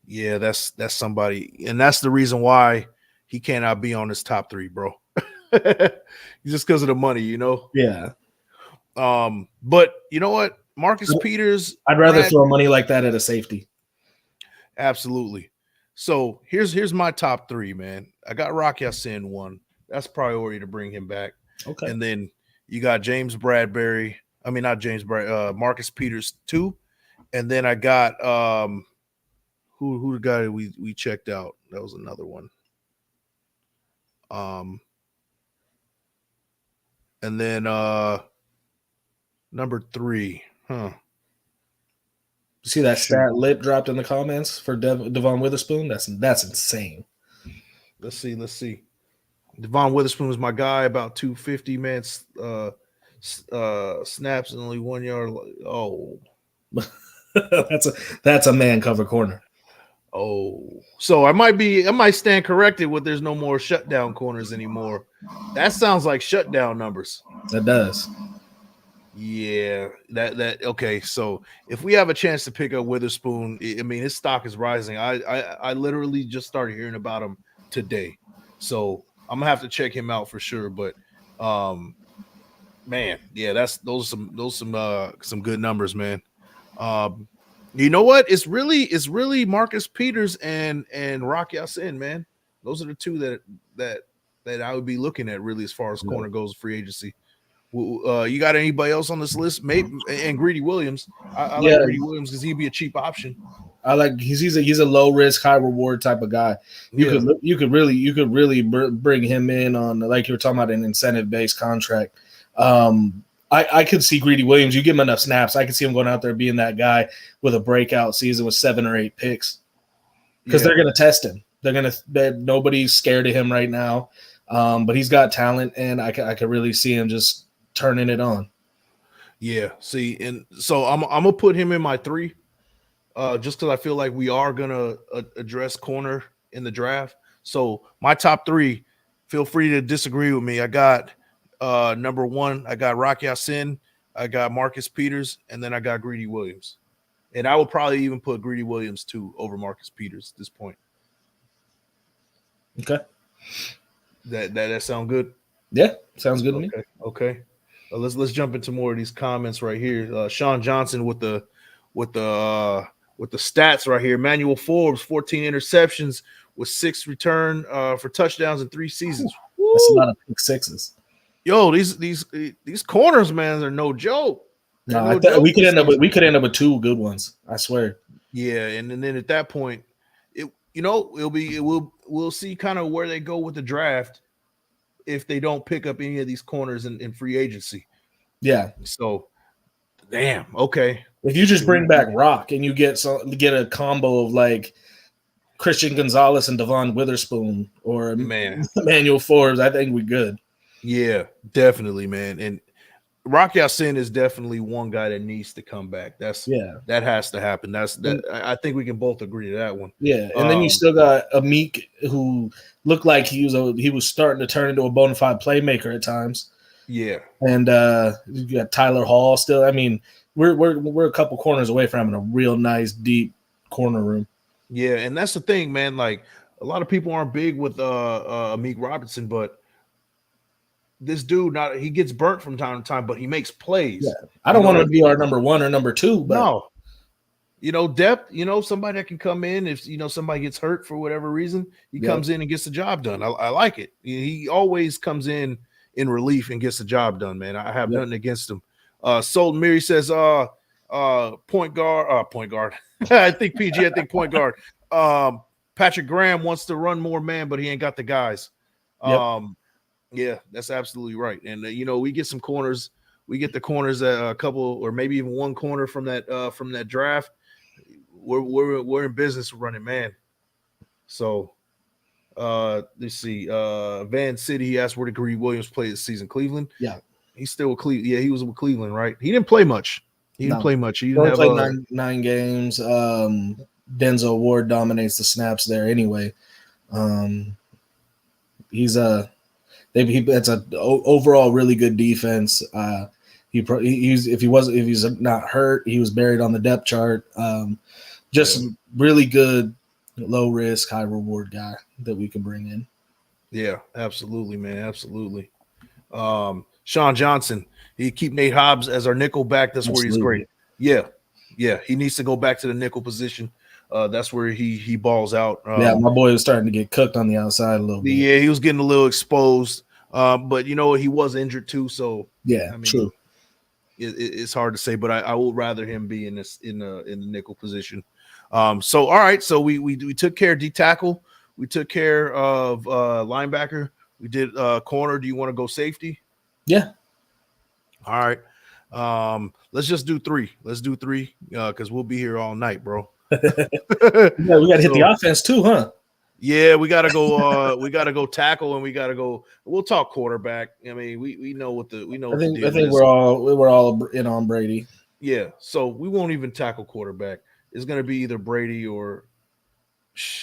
Yeah, that's somebody, and that's the reason why he cannot be on his top 3, bro. Just because of the money, Yeah. But you know what? Marcus Peters. I'd rather throw money like that at a safety. Absolutely. So here's my top 3, man. I got Rock Ya-Sin 1. That's priority to bring him back. Okay. And then you got James Bradbury. I mean, not James Bradbury, Marcus Peters 2. And then I got who the guy we checked out? That was another one. And then number 3. See that stat lip dropped in the comments for Devon Witherspoon? That's insane. Let's see. Devon Witherspoon is my guy, about 250, man. Snaps and only 1 yard. Oh. that's a man cover corner. Oh, so I might stand corrected with there's no more shutdown corners anymore. That sounds like shutdown numbers. That does. Yeah, that okay. So if we have a chance to pick up Witherspoon, I mean his stock is rising. I literally just started hearing about him today, so I'm gonna have to check him out for sure. But man, yeah, those are some good numbers, man. You know what? It's really Marcus Peters and Rock Ya-Sin, man. Those are the 2 that I would be looking at really as far as corner goes, free agency. You got anybody else on this list? Maybe and Greedy Williams. I like Greedy Williams because he'd be a cheap option. I like he's a low risk, high reward type of guy. You could really bring him in on, like you were talking about, an incentive based contract. I could see Greedy Williams. You give him enough snaps, I could see him going out there being that guy with a breakout season with 7 or 8 picks because they're going to test him. Nobody's scared of him right now, but he's got talent, and I could really see him just turning it on. Yeah. See, and so I'm gonna put him in my 3, just because I feel like we are gonna address corner in the draft. So my top 3, feel free to disagree with me. I got number 1, I got Rock Ya-Sin, I got Marcus Peters, and then I got Greedy Williams. And I would probably even put Greedy Williams too over Marcus Peters at this point. Okay. That sound good? Yeah, sounds good to me. Okay. Let's jump into more of these comments right here. Sean Johnson with the stats right here. Emmanuel Forbes, 14 interceptions with 6 return for touchdowns in 3 seasons. That's a lot of pick sixes. Yo, these corners, man, are no joke. No, we could end up with 2 good ones. I swear. Yeah, and then at that point, we'll see kind of where they go with the draft if they don't pick up any of these corners in free agency. Yeah. So, damn. Okay. If you just bring back Rock and you get a combo of like Christian Gonzalez and Devon Witherspoon or Emmanuel Forbes, I think we're good. Yeah, definitely, man. And Rock Ya-Sin is definitely one guy that needs to come back. That has to happen. I think we can both agree to that one. Yeah, and then you still got Amik, who looked like he was starting to turn into a bona fide playmaker at times. Yeah, and you got Tyler Hall still. I mean, we're a couple corners away from having a real nice deep corner room. Yeah, and that's the thing, man. Like a lot of people aren't big with Amik Robertson, but this dude, he gets burnt from time to time, but he makes plays. Yeah. I don't want to be our number 1 or number 2, but no. Depth, somebody that can come in if somebody gets hurt for whatever reason, he comes in and gets the job done. I like it. He always comes in relief and gets the job done, man. I have nothing against him. Sultan Miri says point guard. I think PG, I think point guard. Patrick Graham wants to run more man, but he ain't got the guys. Yeah, that's absolutely right. And we get some corners. We get the corners at a couple or maybe even one corner from that draft. We're in business running man. So let's see. Van City, he asked where did Greedy Williams play this season? Cleveland. Yeah, he's still with Cleveland. Yeah, he was with Cleveland, right? He didn't play much. He didn't play much. He didn't have nine games. Denzel Ward dominates the snaps there anyway. He's that's an overall really good defense. If he's not hurt, he was buried on the depth chart. Just really good, low risk, high reward guy that we can bring in. Yeah, absolutely, man, absolutely. Sean Johnson, he keep Nate Hobbs as our nickel back. That's where he's great. Yeah, he needs to go back to the nickel position. That's where he balls out. My boy was starting to get cooked on the outside a little bit. Yeah, he was getting a little exposed. But he was injured too. So true. It's hard to say, but I would rather him be in the nickel position. So all right, so we took care of D tackle, we took care of linebacker, we did corner. Do you want to go safety? Yeah. All right. Let's just do 3. Let's do 3 because we'll be here all night, bro. We got to hit the offense too, huh? Yeah, we gotta go. We gotta go tackle, and we gotta go. We'll talk quarterback. I mean, we know what the I think we're all in on Brady. Yeah, so we won't even tackle quarterback. It's gonna be either Brady or.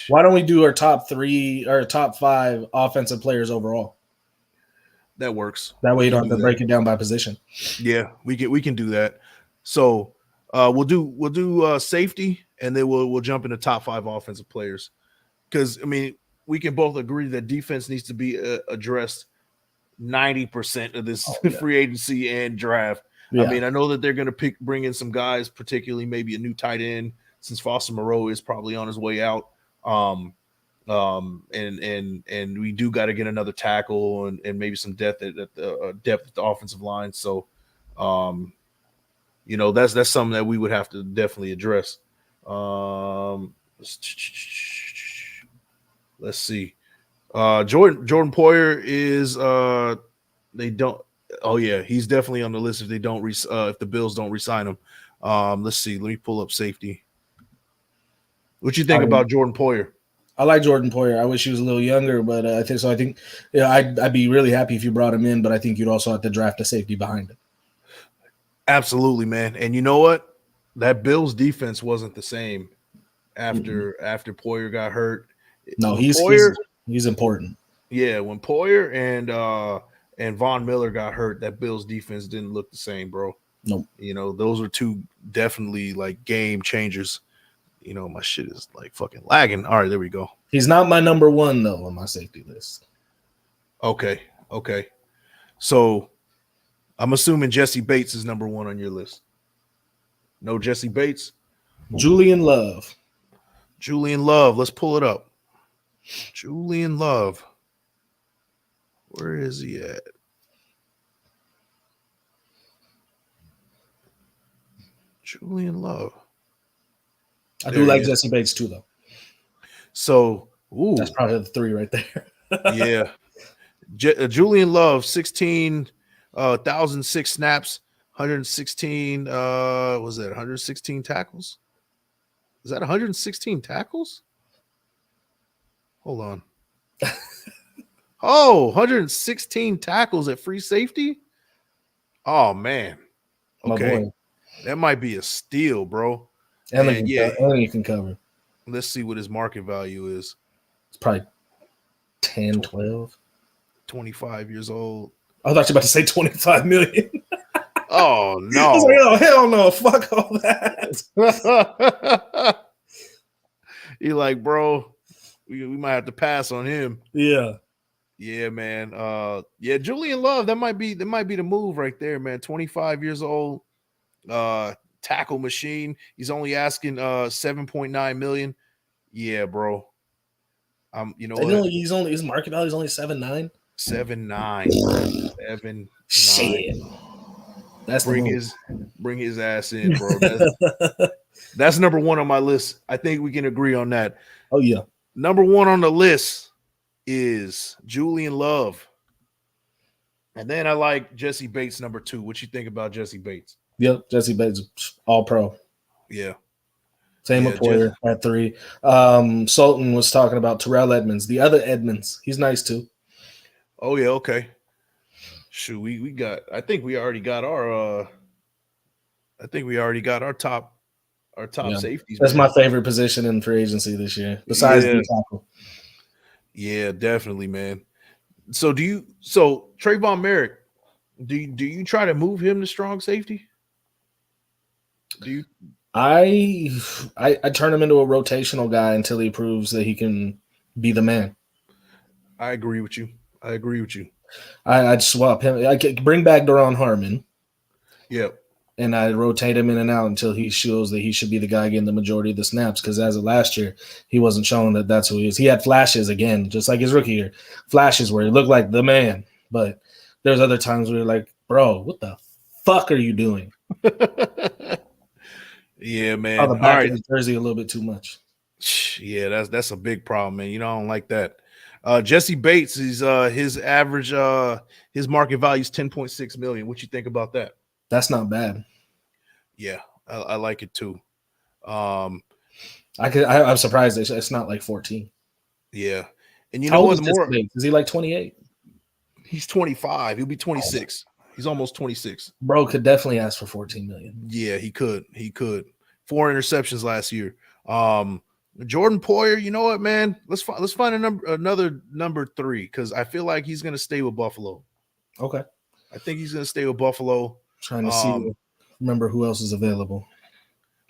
Why don't we do our top 3 or top 5 offensive players overall? That works. That way you don't have to break it down by position. Yeah, we can do that. So we'll do safety, and then we'll jump into top 5 offensive players. Because, I mean, we can both agree that defense needs to be addressed 90% of this free agency and draft. Yeah. I mean, I know that they're going to bring in some guys, particularly maybe a new tight end, since Foster Moreau is probably on his way out. And we do got to get another tackle and maybe some depth at the offensive line. So, that's something that we would have to definitely address. Let's see. Jordan Poyer is they don't. Oh yeah, he's definitely on the list if they don't if the Bills don't re-sign him. Let's see. Let me pull up safety. What you think about Jordan Poyer? I like Jordan Poyer. I wish he was a little younger, but I think I'd be really happy if you brought him in, but I think you'd also have to draft a safety behind him. Absolutely, man. And you know what? That Bills defense wasn't the same after Poyer got hurt. No, when he's important. Yeah, when Poyer and Von Miller got hurt, that Bills defense didn't look the same, bro. Nope. You know, those were two definitely like game changers. You know, my shit is like fucking lagging. All right, there we go. He's not my number one though on my safety list. Okay. So I'm assuming Jesse Bates is number one on your list. No Jesse Bates? Julian Love. Let's pull it up. Julian Love. Where is he at? Julian Love. I do like Jesse Bates too, though. So, that's probably the three right there. Yeah. Julian Love, 16,006 snaps, 116. Was that 116 tackles? Is that 116 tackles? Hold on. 116 tackles at free safety. Oh man. Okay. That might be a steal, bro. And you can cover. Let's see what his market value is. It's probably 10, 12. 25 years old. I thought you were about to say 25 million. Oh no. I was like, oh hell no, fuck all that. You're like, bro, we might have to pass on him. Yeah. Yeah, man. Julian Love, that might be the move right there, man. 25 years old, tackle machine. He's only asking 7.9 million. Yeah, bro. You know what? His market value is only 7.9. 7.9. Shit. That's bring his ass in, bro. That's number one on my list. I think we can agree on that. Oh yeah. Number one on the list is Julian Love. And then I like Jesse Bates, number two. What you think about Jesse Bates? Yep, Jesse Bates, all pro. Yeah. Same with Poyer at 3. Sultan was talking about Terrell Edmonds, the other Edmonds. He's nice too. Oh yeah, okay. Shoot, we got. I think we already got our top safeties. That's my favorite position in free agency this year, besides the tackle. Yeah, definitely, man. So Trayvon Merrick, do you try to move him to strong safety? Do you? I turn him into a rotational guy until he proves that he can be the man. I agree with you. I'd swap him. I could bring back Daron Harmon. Yep. And I rotate him in and out until he shows that he should be the guy getting the majority of the snaps. Because as of last year, he wasn't showing that that's who he is. He had flashes again, just like his rookie year. Flashes where he looked like the man. But there's other times where you're like, bro, what the fuck are you doing? Yeah, man. Oh, the back of his jersey a little bit too much. Yeah, that's a big problem, man. You know, I don't like that. Jesse Bates is his average his market value is 10.6 million. What you think about that? That's not bad. Yeah, I like it too. I'm surprised it's not like 14. Yeah, and you know what's more? Is he like 28? He's 25. He'll be 26. He's almost 26. Bro could definitely ask for 14 million. Yeah, he could. 4 interceptions last year. Jordan Poyer, you know what, man? Let's find another number 3 because I feel like he's gonna stay with Buffalo. Okay, I think he's gonna stay with Buffalo. Trying to see. Remember who else is available?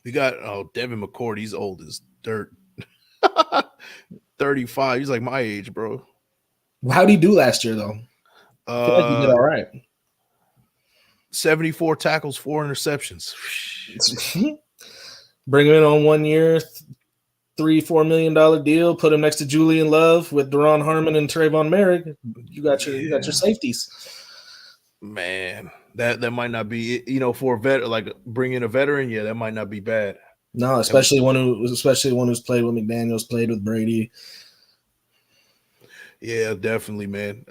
We got Devin McCourt. He's old as dirt. 35. He's like my age, bro. How'd he do last year though? I feel like he did all right. 74 tackles, 4 interceptions. Bring him in on 1 year, $3-4 million deal. Put him next to Julian Love with Daron Harmon and Trayvon Merrick. You got your safeties. Man, that might not be, for a vet, like bring in a veteran. Yeah, that might not be bad. No, especially one who's played with McDaniels, played with Brady. Yeah, definitely, man.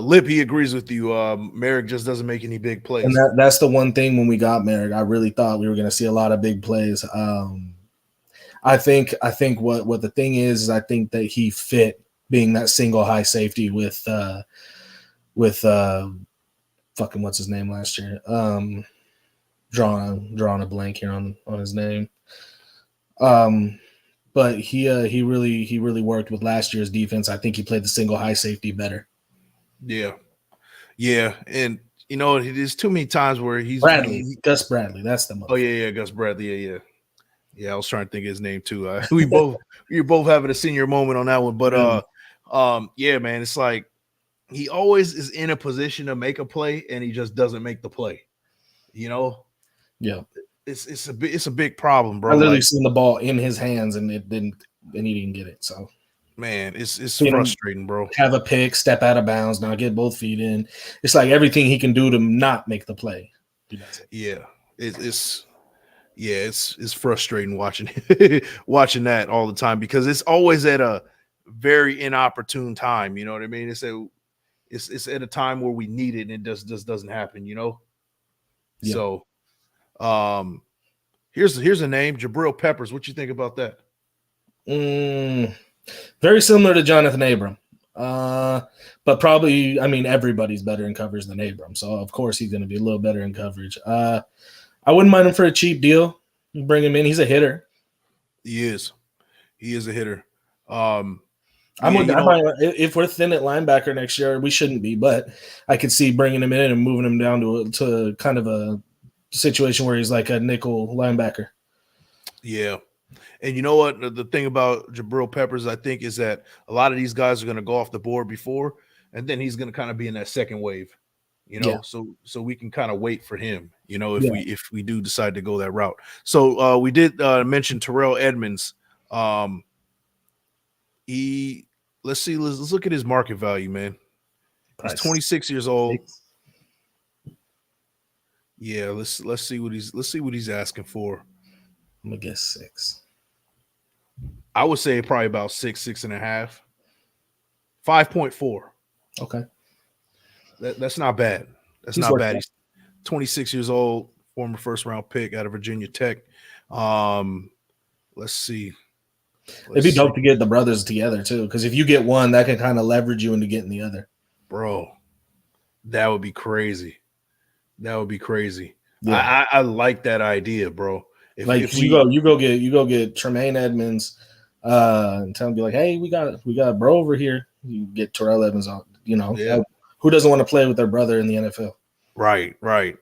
Lip, he agrees with you. Merrick just doesn't make any big plays. And that's the one thing when we got Merrick, I really thought we were going to see a lot of big plays. I think what the thing is I think that he fit being that single high safety with fucking what's his name last year. Drawing a blank here on his name. but he really worked with last year's defense. I think he played the single high safety better. Yeah, and there's too many times where Gus Bradley. That's the most. Oh yeah, Gus Bradley. Yeah. I was trying to think of his name too. We were both having a senior moment on that one, but yeah, man, it's like he always is in a position to make a play, and he just doesn't make the play. Yeah, it's a big problem, bro. I literally seen the ball in his hands, and he didn't get it. So, man, it's frustrating, bro. Have a pick, step out of bounds, not get both feet in. It's like everything he can do to not make the play. Yeah, it's frustrating watching watching that all the time, because it's always at a very inopportune time. You know what I mean? It's at a time where we need it, and it just doesn't happen. Yeah. So, here's a name, Jabril Peppers. What you think about that? Very similar to Jonathan Abram, but probably, everybody's better in coverage than Abram, so of course he's going to be a little better in coverage. I wouldn't mind him for a cheap deal. You bring him in; he's a hitter. He is a hitter. If we're thin at linebacker next year, we shouldn't be, but I could see bringing him in and moving him down to kind of a situation where he's like a nickel linebacker. Yeah. And you know what? The thing about Jabril Peppers, I think, is that a lot of these guys are going to go off the board before, and then he's going to kind of be in that second wave, so we can kind of wait for him, if we do decide to go that route. So we did mention Terrell Edmonds. Let's look at his market value, man. He's 26 years old. Yeah, let's see what he's asking for. I'm gonna guess 6. I would say probably about 6.5. 5.4. Okay. That's not bad. That's not bad. He's 26 years old, former first-round pick out of Virginia Tech. Let's see. It'd be dope to get the brothers together too, because if you get one, that can kind of leverage you into getting the other. Bro, that would be crazy. Yeah. I like that idea, bro. If you go get Tremaine Edmonds, and tell him, be like, hey, we got a bro over here. You get Terrell Edmonds on, who doesn't want to play with their brother in the NFL? Right. All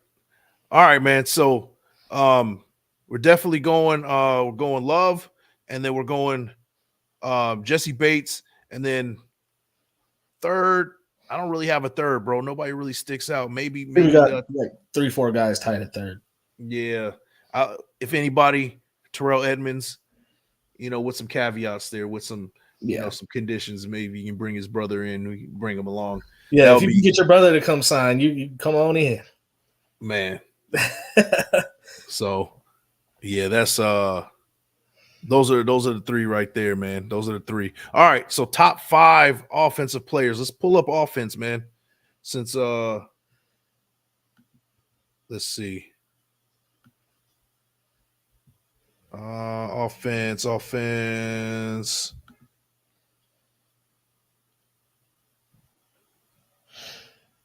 right, man. So we're definitely going Love, and then we're going Jesse Bates, and then third. I don't really have a third, bro. Nobody really sticks out. Maybe we got like 3-4 guys tied at third. Yeah. If anybody, Terrell Edmonds, with some caveats there, with some some conditions, maybe you can bring his brother in. We can bring him along. Yeah, if you can get your brother to come sign, you come on in, man. So, yeah, that's those are the 3 right there, man. Those are the 3. All right, so top 5 offensive players. Let's pull up offense, man. Since let's see. Offense.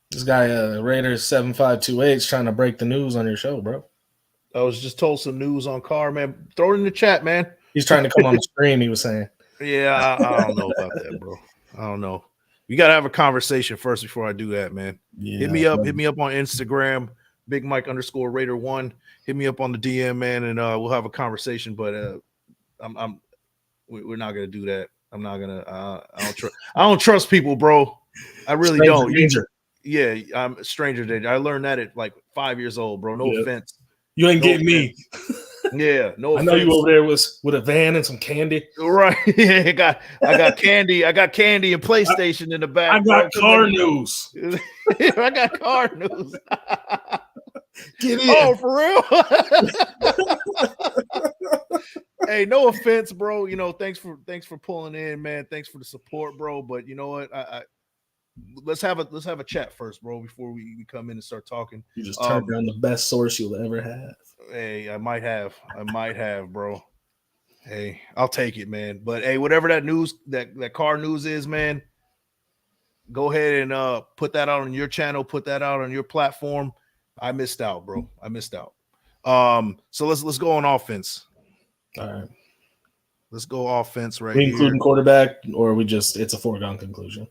This guy, Raiders 7528, is trying to break the news on your show, bro. I was just told some news on Carr, man. Throw it in the chat, man. He's trying to come on the stream, he was saying. Yeah, I don't know about that, bro. I don't know. We got to have a conversation first before I do that, man. Yeah, hit me up on Instagram, BIGMIKE_Raider1. Hit me up on the DM, man, and we'll have a conversation. But we're not gonna do that. I'm not gonna. I don't trust people, bro. I really don't. Yeah, I'm a stranger danger. I learned that at like 5 years old, bro. No offense. You ain't getting me. Yeah, no offense. I know you over there with a van and some candy. Right. Yeah, I got candy. I got candy and PlayStation in the back. I got car news. I got car news. Get in. Oh, for real? Hey, no offense, bro. Thanks for pulling in, man. Thanks for the support, bro. But you know what? Let's have a chat first, bro, before we come in and start talking. You just turned down the best source you'll ever have. Hey, I might have, bro. Hey, I'll take it, man. But hey, whatever that news, that car news is, man, go ahead and put that out on your channel, put that out on your platform. I missed out, bro. I missed out. So let's go on offense. All right. Let's go offense right we here. Including quarterback, or it's a foregone conclusion.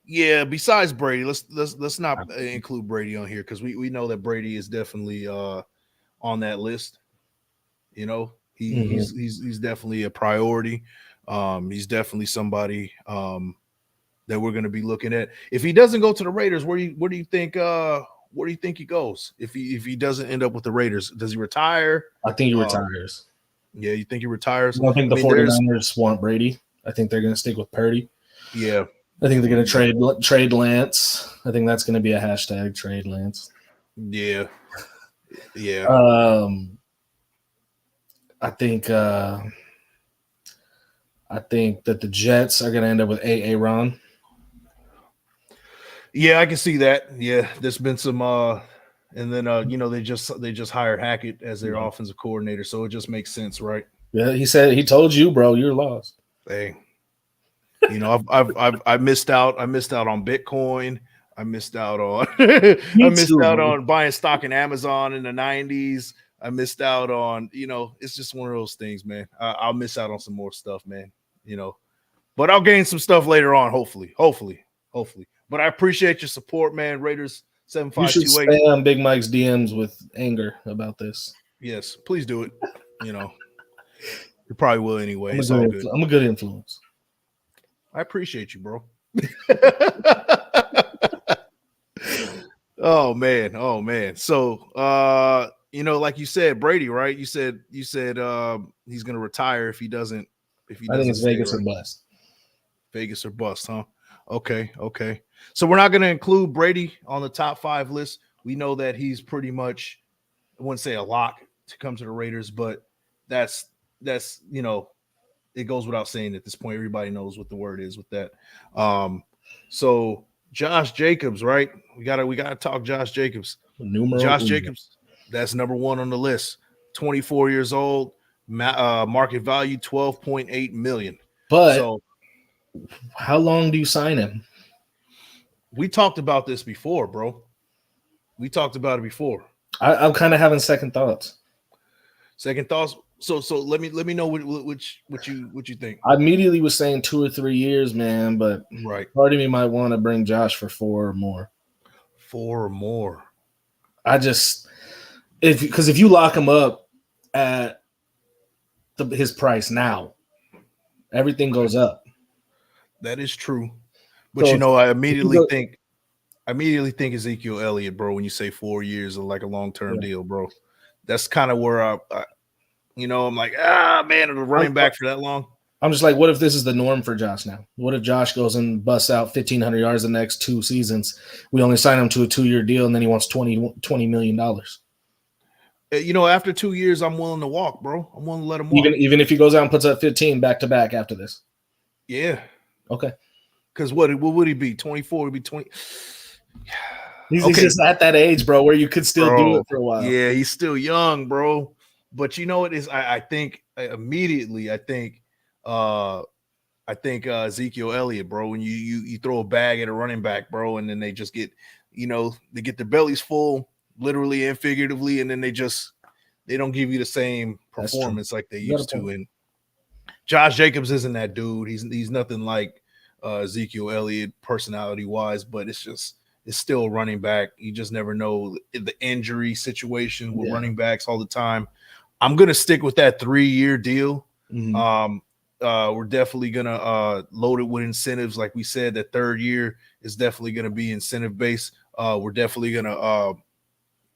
Yeah. Besides Brady, let's not include Brady on here because we know that Brady is definitely on that list. You know, he's definitely a priority. He's definitely somebody that we're going to be looking at. If he doesn't go to the Raiders, where do you think he goes? If he doesn't end up with the Raiders, does he retire? I think he retires. Yeah, you think he retires? I don't think the 49ers want Brady. I think they're going to stick with Purdy. Yeah. I think they're going to trade Lance. I think that's going to be a hashtag, trade Lance. Yeah. Yeah. I think that the Jets are going to end up with Aaron. Yeah, I can see that. Yeah, there's been some and then they just hired Hackett as their offensive coordinator, so it just makes sense, right? Yeah, he told you, bro, you're lost. Hey. I missed out. I missed out on Bitcoin. I missed out on on buying stock in Amazon in the 90s. I missed out on, it's just one of those things, man. I'll miss out on some more stuff, man. But I'll gain some stuff later on, hopefully. But I appreciate your support, man. Raiders 7528. You should spam Big Mike's DMs with anger about this. Yes, please do it. You probably will anyway. I'm a good influence. I appreciate you, bro. Oh man. So like you said, Brady, right? You said he's gonna retire if he doesn't. I think it's Vegas or bust. Vegas or bust, huh? Okay. So we're not gonna include Brady on the top 5 list. We know that he's pretty much, I wouldn't say a lock to come to the Raiders, but that's it goes without saying at this point. Everybody knows what the word is with that. So Josh Jacobs, right? We gotta talk Josh Jacobs. Jacobs, that's number 1 on the list. 24 years old, market value $12.8 million. But how long do you sign him? We talked about this before, bro. We talked about it before. I'm kind of having second thoughts. So let me know what you think. I immediately was saying 2 or 3 years, man, but right. Part of me might want to bring Josh for 4 or more. 4 or more. If you lock him up at his price now, everything goes up. That is true. But I immediately think Ezekiel Elliott, bro, when you say 4 years of like a long-term deal, bro. That's kind of where I'm like, man, the running back for that long. I'm just like, what if this is the norm for Josh now? What if Josh goes and busts out 1,500 yards the next 2 seasons? We only sign him to a 2-year deal, and then he wants $20 million. After 2 years, I'm willing to walk, bro. I'm willing to let him walk. Even if he goes out and puts up 15 back-to-back after this. Yeah. Okay. Because what would he be? 24 would be 20. He's just at that age, bro, where you could still do it for a while. Yeah, he's still young, bro. But it is. I think immediately. I think Ezekiel Elliott, bro. When you throw a bag at a running back, bro, and then they just get, they get their bellies full, literally and figuratively, and then they don't give you the same performance like they used to. And Josh Jacobs isn't that dude. He's nothing like Ezekiel Elliott personality wise, but it's still running back. You just never know the injury situation with running backs all the time. I'm going to stick with that 3-year deal. Mm-hmm. We're definitely going to load it with incentives. Like we said, that 3rd year is definitely going to be incentive based. We're definitely going to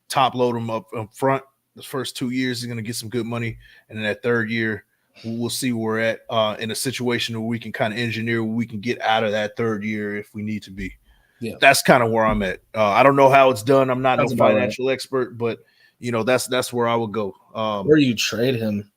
top load him up front. The first 2 years he's going to get some good money. And then that 3rd year, we'll see where we're at in a situation where we can kind of engineer where we can get out of that 3rd year if we need to be. Yeah, that's kind of where I'm at. I don't know how it's done. I'm not no financial expert, but that's where I would go. Where do you trade him?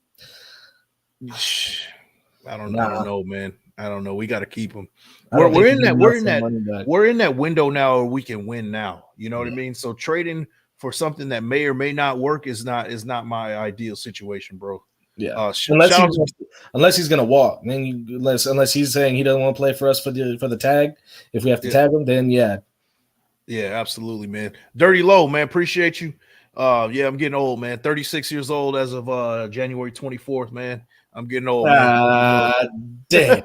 I don't know, man. I don't know. We got to keep him. We're in that window now where we can win now. You know what I mean? So trading for something that may or may not work is not my ideal situation, bro. Yeah, unless he's gonna walk, then unless he's saying he doesn't want to play for us for the tag. If we have to tag him, then yeah, absolutely, man. Dirty Low, man, appreciate you. Yeah, I'm getting old, man. 36 years old as of January 24th, man. I'm getting old, damn.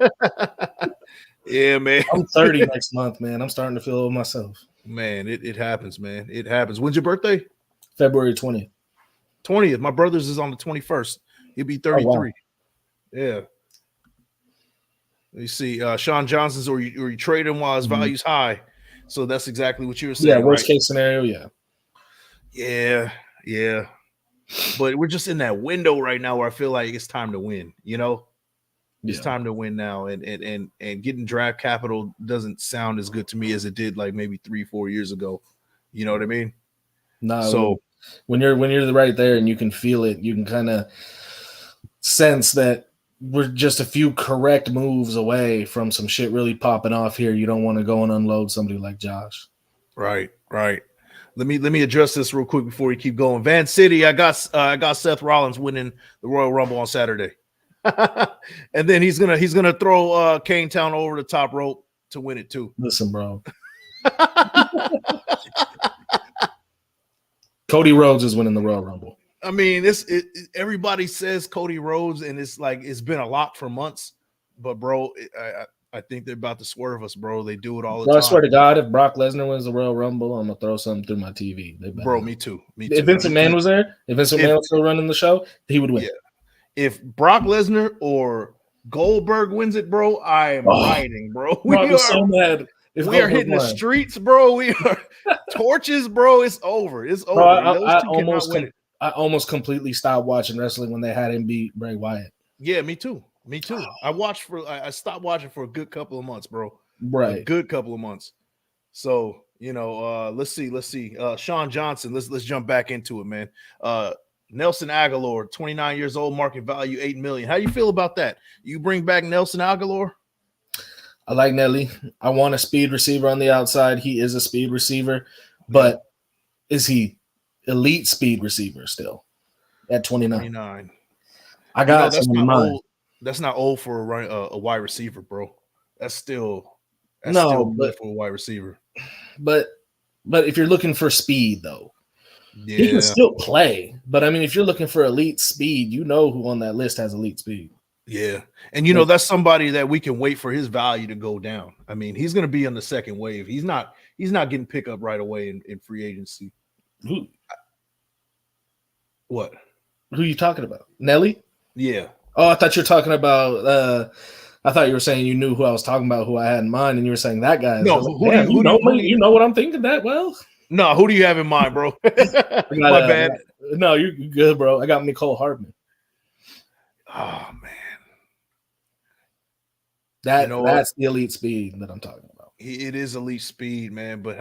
Yeah, man. I'm 30 next month, man. I'm starting to feel old myself. Man, it happens, man. It happens. When's your birthday? February 20th. 20th. My brother's is on the 21st. He'll be 33. Oh, wow. Yeah. You see, Sean Johnson's or you trade him while his value's high. So that's exactly what you were saying. Yeah, worst case scenario, yeah. Yeah, yeah. But we're just in that window right now where I feel like it's time to win, you know? It's time to win now. And getting draft capital doesn't sound as good to me as it did like maybe 3-4 years ago. You know what I mean? No. So when you're right there and you can feel it, you can kind of sense that we're just a few correct moves away from some shit really popping off here. You don't want to go and unload somebody like Josh. Right. Let me address this real quick before we keep going. Van City, I got Seth Rollins winning the Royal Rumble on Saturday. And then he's gonna throw KaneTown over the top rope to win it too. Listen, bro. Cody Rhodes is winning the Royal Rumble. I mean, everybody says Cody Rhodes, and it's like it's been a lot for months. But bro, I think they're about to swerve us, bro. They do it all the time. I swear to God, if Brock Lesnar wins the Royal Rumble, I'm gonna throw something through my TV. Bro, me too. If Vince McMahon was there, if Vince McMahon was still running the show, he would win. Yeah. If Brock Lesnar or Goldberg wins it, bro, I am riding, bro. We are so mad. We are hitting the streets, bro. We are torches, bro. It's over. It's over. I almost completely stopped watching wrestling when they had him beat Bray Wyatt. Yeah, me too. I stopped watching for a good couple of months, bro. Right. A good couple of months. So, let's see. Sean Johnson, let's jump back into it, man. Nelson Aguilar, 29 years old, market value $8 million. How you feel about that? You bring back Nelson Aguilar? I like Nelly. I want a speed receiver on the outside. He is a speed receiver, but is he elite speed receiver still at 29? I got that's not old. That's not old for a wide receiver, bro. That's still good for a wide receiver. But if you're looking for speed, though, he can still play. But I mean, if you're looking for elite speed, you know who on that list has elite speed. Yeah, and that's somebody that we can wait for his value to go down. I mean, he's going to be on the second wave. He's not getting pick up right away in free agency. Who? What? Who are you talking about? Nelly? Yeah. Oh, I thought you were talking about. I thought you were saying you knew who I was talking about, who I had in mind, and you were saying that guy. No, you know what I'm thinking that well. No, who do you have in mind, bro? My bad. No, you're good, bro. I got Nicole Hardman. Oh man. That's the elite speed that I'm talking about. It is elite speed, man. But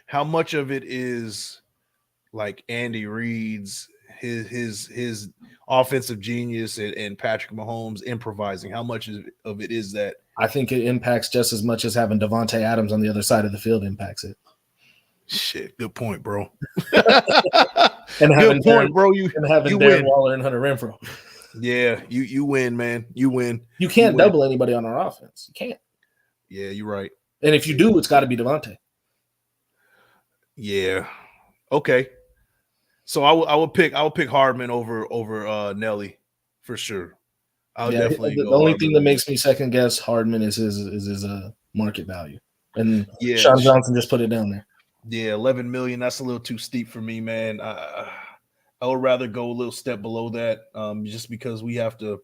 how much of it is like Andy Reid's his offensive genius and Patrick Mahomes improvising? How much of it is that? I think it impacts just as much as having Devontae Adams on the other side of the field impacts it. Shit, good point, bro. And having Darren Darren Waller and Hunter Renfrow. Yeah, you win, man. You win. You can't double anybody on our offense. You can't. Yeah, you're right. And if you do, it's got to be Devontae. Yeah. Okay. So I would pick Hardman over Nelly for sure. Definitely. The only thing that makes me second guess Hardman is his market value, and Sean Johnson just put it down there. Yeah, 11 million. That's a little too steep for me, man. I would rather go a little step below that, just because we have to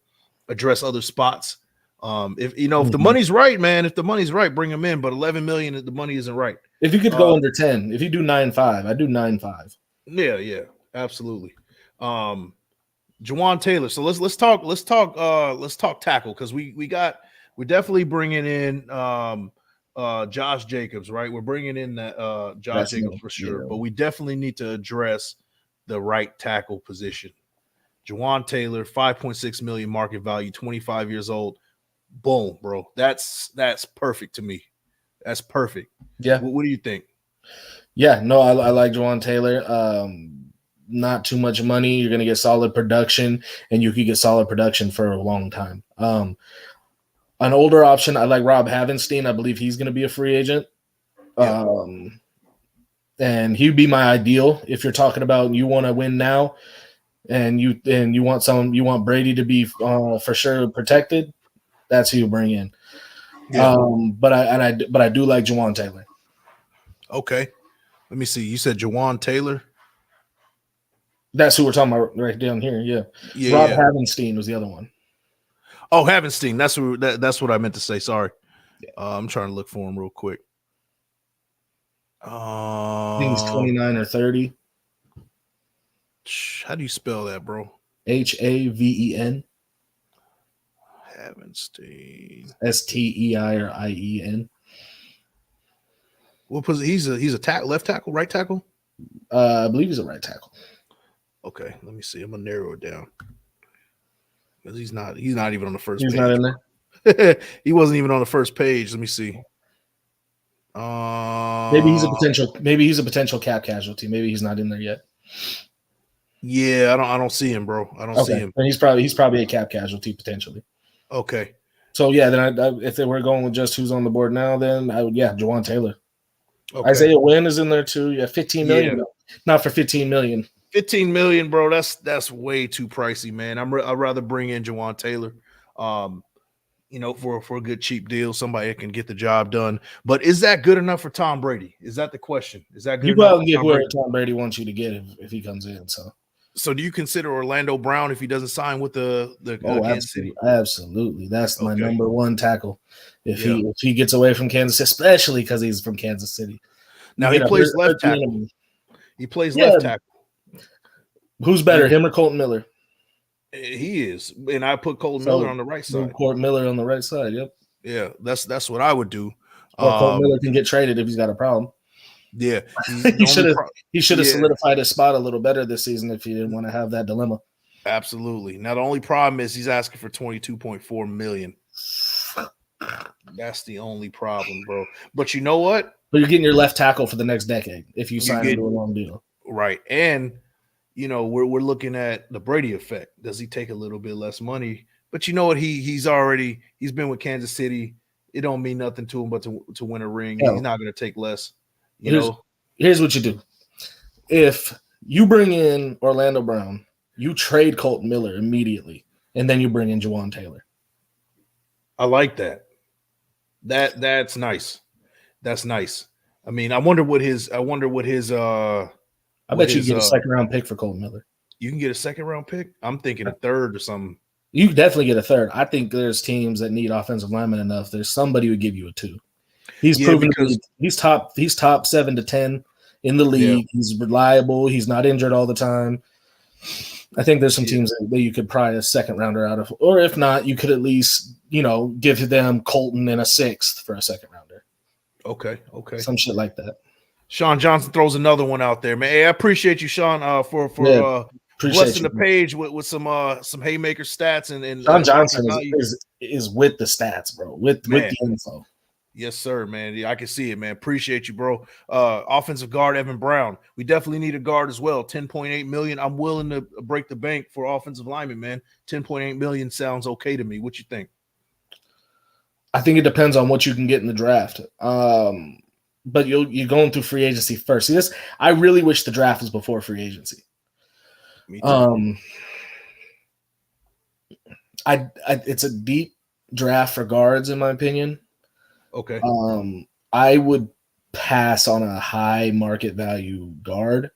address other spots. If the money's right, man, if the money's right, bring him in. But 11 million, if the money isn't right. If you could go under 10, if you do 9.5, I do 9.5. Yeah, absolutely. Jawan Taylor. So let's talk tackle, because we're definitely bringing in Josh Jacobs, right? We're bringing in that Josh Jacobs for sure, but we definitely need to address the right tackle position. Jawan Taylor, 5.6 million market value, 25 years old. Boom, bro. That's perfect to me. That's perfect. Yeah. What do you think? Yeah, no, I like Jawan Taylor. Not too much money. You're going to get solid production, and you could get solid production for a long time. An older option, I like Rob Havenstein. I believe he's going to be a free agent. Yeah. and he'd be my ideal if you're talking about you want to win now, and you want Brady to be for sure protected. That's who you bring in. Yeah. But I do like Jawan Taylor. Okay, let me see. You said Jawan Taylor. That's who we're talking about right down here. Yeah. Rob Havenstein was the other one. Oh, Havenstein. That's what I meant to say. Sorry. Yeah. I'm trying to look for him real quick. I think he's 29 or 30. How do you spell that, bro? Haven. Havenstein. Stein or IEN. What position? He's a left tackle, right tackle? I believe he's a right tackle. Okay, let me see. I'm gonna narrow it down. Because he's not even on the first page. He's not in there. He wasn't even on the first page. Let me see. Maybe he's a potential cap casualty. Maybe he's not in there yet. Yeah, I don't see him, bro. I don't see him. And he's probably a cap casualty potentially. Okay. So yeah, then if they were going with just who's on the board now, then I would Jawan Taylor. Okay. Isaiah Wynn is in there too. Yeah, 15 million. Yeah. Not for 15 million. 15 million, bro. That's way too pricey, man. I'd rather bring in Jawan Taylor. For a good cheap deal, somebody that can get the job done. But is that good enough for Tom Brady? Is that the question? Is that good? You probably get whoever Tom Brady wants you to get if he comes in. So do you consider Orlando Brown if he doesn't sign with the Kansas City? Absolutely. That's my number one tackle. If he gets away from Kansas, especially because he's from Kansas City. Now he plays left tackle. He plays left tackle. Who's better, him or Colton Miller? He is, and I put Colton Miller on the right side. Colton Miller on the right side. Yep. Yeah, that's what I would do. Colton Miller can get traded if he's got a problem. Yeah, he should have solidified his spot a little better this season if he didn't want to have that dilemma. Absolutely. Now the only problem is he's asking for $22.4 million. That's the only problem, bro. But you know what? But you're getting your left tackle for the next decade if you sign him to a long deal. Right, and we're looking at the Brady effect. Does he take a little bit less money? But you know what? He's been with Kansas City. It don't mean nothing to him but to win a ring. He's not going to take less. Here's what you do. If you bring in Orlando Brown, you trade Colton Miller immediately, and then you bring in Jawan Taylor. I like that. That's nice. That's nice. I mean, I wonder what his I bet you get a second round pick for Colton Miller. You can get a second round pick? I'm thinking a third or something. You can definitely get a third. I think there's teams that need offensive linemen enough. There's somebody who would give you a 2. He's proven he's top 7 to 10 in the league. Yeah. He's reliable. He's not injured all the time. I think there's some teams that you could pry a second rounder out of, or if not, you could at least, give them Colton and a 6th for a second rounder. Okay. Some shit like that. Sean Johnson throws another one out there, man. Hey, I appreciate you, Sean, for blessing the page with some haymaker stats and Sean Johnson is with the stats, bro. With the info. Yes, sir, man. Yeah, I can see it, man. Appreciate you, bro. Offensive guard Evan Brown. We definitely need a guard as well. $10.8 million. I'm willing to break the bank for offensive lineman, man. $10.8 million sounds okay to me. What you think? I think it depends on what you can get in the draft. But you're going through free agency first. See, I really wish the draft was before free agency. Me too. It's a deep draft for guards, in my opinion. Okay. I would pass on a high market value guard,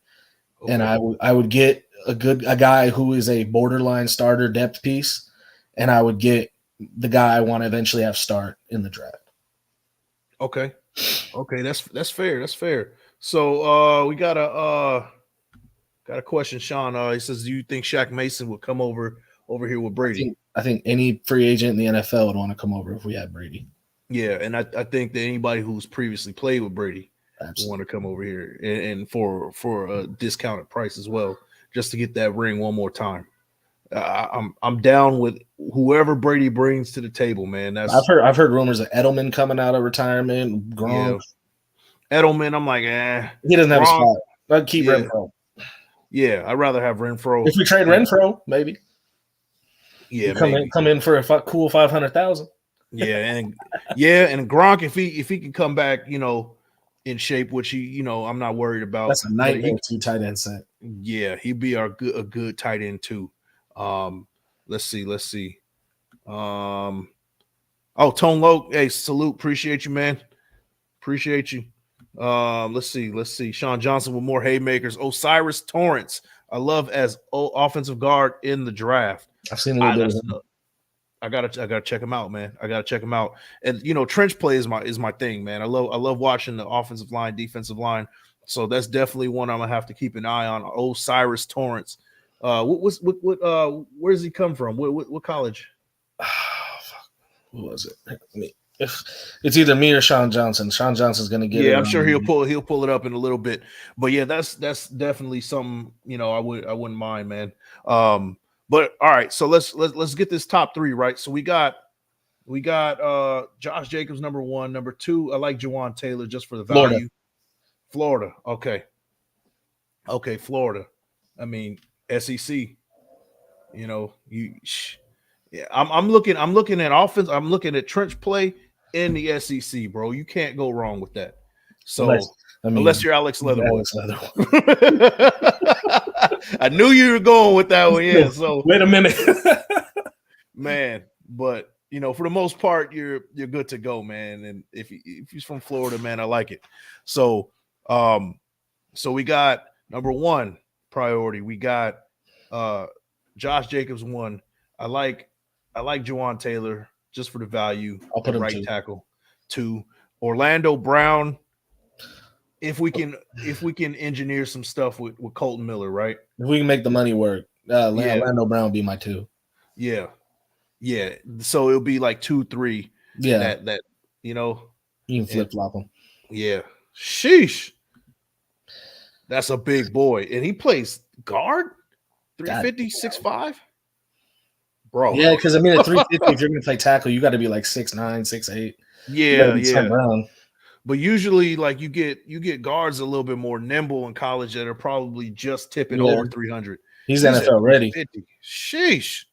and I would get a guy who is a borderline starter depth piece, and I would get the guy I want to eventually have start in the draft. Okay, that's fair. That's fair. So we got a question, Sean. He says, "Do you think Shaq Mason would come over here with Brady?" I think any free agent in the NFL would want to come over if we had Brady. Yeah, and I think that anybody who's previously played with Brady would want to come over here and for a discounted price as well, just to get that ring one more time. I'm down with whoever Brady brings to the table, man. I've heard rumors of Edelman coming out of retirement. Gronk. Yeah. Edelman, I'm like, he doesn't have a spot. I'd keep Renfro. Yeah, I'd rather have Renfro. If we trade Renfro, maybe. Yeah, come in for a cool $500,000. Yeah, and Gronk, if he can come back, in shape, which I'm not worried about. That's a nightmare two tight end set. Yeah, he'd be a good tight end too. Let's see. Tone Loc, hey, salute, appreciate you, man. Appreciate you. Let's see. Sean Johnson with more haymakers. Osiris Torrance, I love as offensive guard in the draft. I've seen a little bit of him. I gotta check him out, man. I gotta check him out. And trench play is my thing, man. I love watching the offensive line, defensive line. So that's definitely one I'm gonna have to keep an eye on. Osiris Torrance. Where does he come from? What college? Who was it? If it's either me or Sean Johnson. Sean Johnson's gonna get it. Yeah, I'm sure he'll pull it up in a little bit. But yeah, that's definitely something I wouldn't mind, man. But all right, so let's get this top three right. So we got Josh Jacobs number 1, number 2. I like Jawaan Taylor just for the value. Florida. Okay, Florida. I mean SEC. I'm looking at offense. I'm looking at trench play in the SEC, bro. You can't go wrong with that. So unless you're Alex Leatherwood. I knew you were going with that one. Yeah. So wait a minute, man. But for the most part, you're good to go, man. And if he's from Florida, man, I like it. So so we got number 1 priority. We got Josh Jacobs 1. I like Jawaan Taylor just for the value. I'll put him right tackle. 2. Orlando Brown. If we can engineer some stuff with Colton Miller, right? If we can make the money work, Orlando Brown will be my 2. Yeah. So it'll be like 2, 3. Yeah. That you can flip flop them. Yeah. Sheesh. That's a big boy, and he plays guard. 350, 6'5". Bro. Yeah, because at 350, if you're gonna play tackle, you got to be like 6'9", 6'8". Yeah. But usually, like you get guards a little bit more nimble in college that are probably just tipping over 300. He's NFL ready. Sheesh.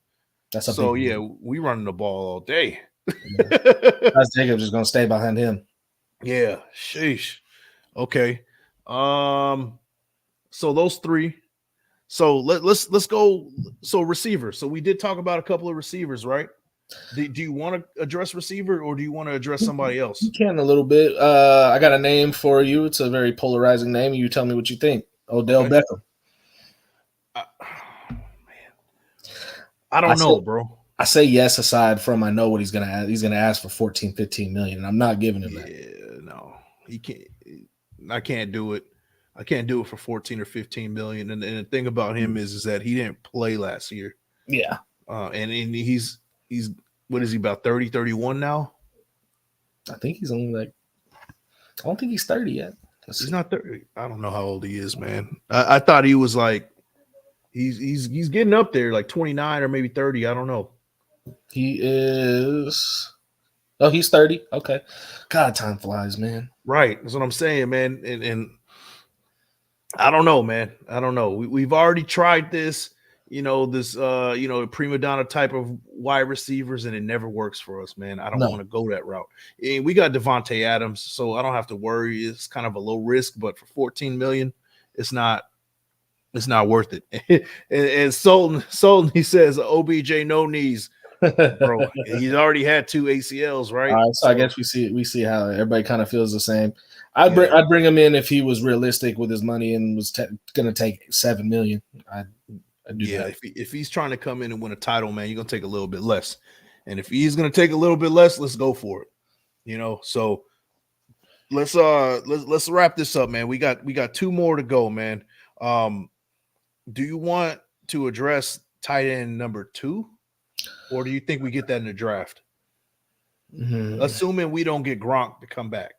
That's a so yeah. We running the ball all day. Josh Jacobs is gonna stay behind him. Yeah. Sheesh. Okay. So those 3. So let's go. So receiver. So we did talk about a couple of receivers, right? Do you want to address receiver or do you want to address somebody else? You can a little bit. I got a name for you. It's a very polarizing name. You tell me what you think. Odell Beckham. Man, I don't know, bro. I say yes. Aside from I know what he's gonna ask. He's gonna ask for 14, 15 million, and I'm not giving him that. Yeah, no, he can't. I can't do it. I can't do it for 14 or 15 million. And the thing about him is that he didn't play last year. Yeah. And he's what is he, about 30, 31 now? I think he's only like, I don't think he's 30 yet. He's not 30. I don't know how old he is, man. I thought he was like, he's getting up there, like 29 or maybe 30. I don't know. He is. Oh, he's 30. Okay. God, time flies, man. Right. That's what I'm saying, man. And I don't know, man. I don't know. We've already tried this, prima donna type of wide receivers, and it never works for us, man. I don't want to go that route. And we got Devontae Adams, so I don't have to worry. It's kind of a low risk, but for 14 million, it's not worth it. and Sultan, he says OBJ no knees. Bro, he's already had 2 ACLs, right? All right, so I guess we see how everybody kind of feels the same. I'd bring him in if he was realistic with his money and was going to take 7 million. I'd do that. If he's trying to come in and win a title, man, you're going to take a little bit less. And if he's going to take a little bit less, let's go for it. So let's wrap this up, man. We got 2 more to go, man. Do you want to address tight end number 2? Or do you think we get that in the draft? Mm-hmm. Assuming we don't get Gronk to come back,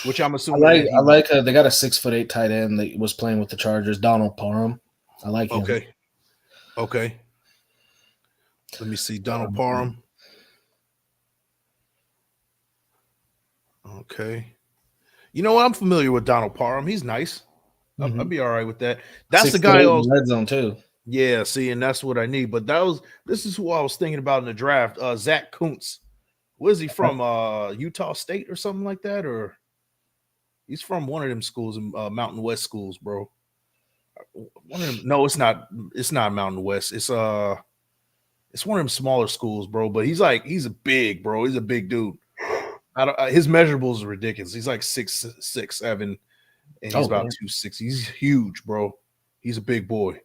which I'm assuming. I like. They got a 6'8" tight end that was playing with the Chargers, Donald Parham. I like him. Okay. Let me see, Donald Parham. Okay. You know what? I'm familiar with Donald Parham. He's nice. Mm-hmm. I'll be all right with that. That's the guy in red zone too. Yeah, see, and that's what I need. But this is who I was thinking about in the draft. Zach Kuntz. Where's he from? Utah State or something like that? Or He's from one of them schools, Mountain West schools, bro. One of them. No, it's not. It's not Mountain West. It's one of them smaller schools, bro. But he's a big, bro. He's a big dude. His measurables are ridiculous. He's like 6'7", and he's about 260. He's huge, bro. He's a big boy.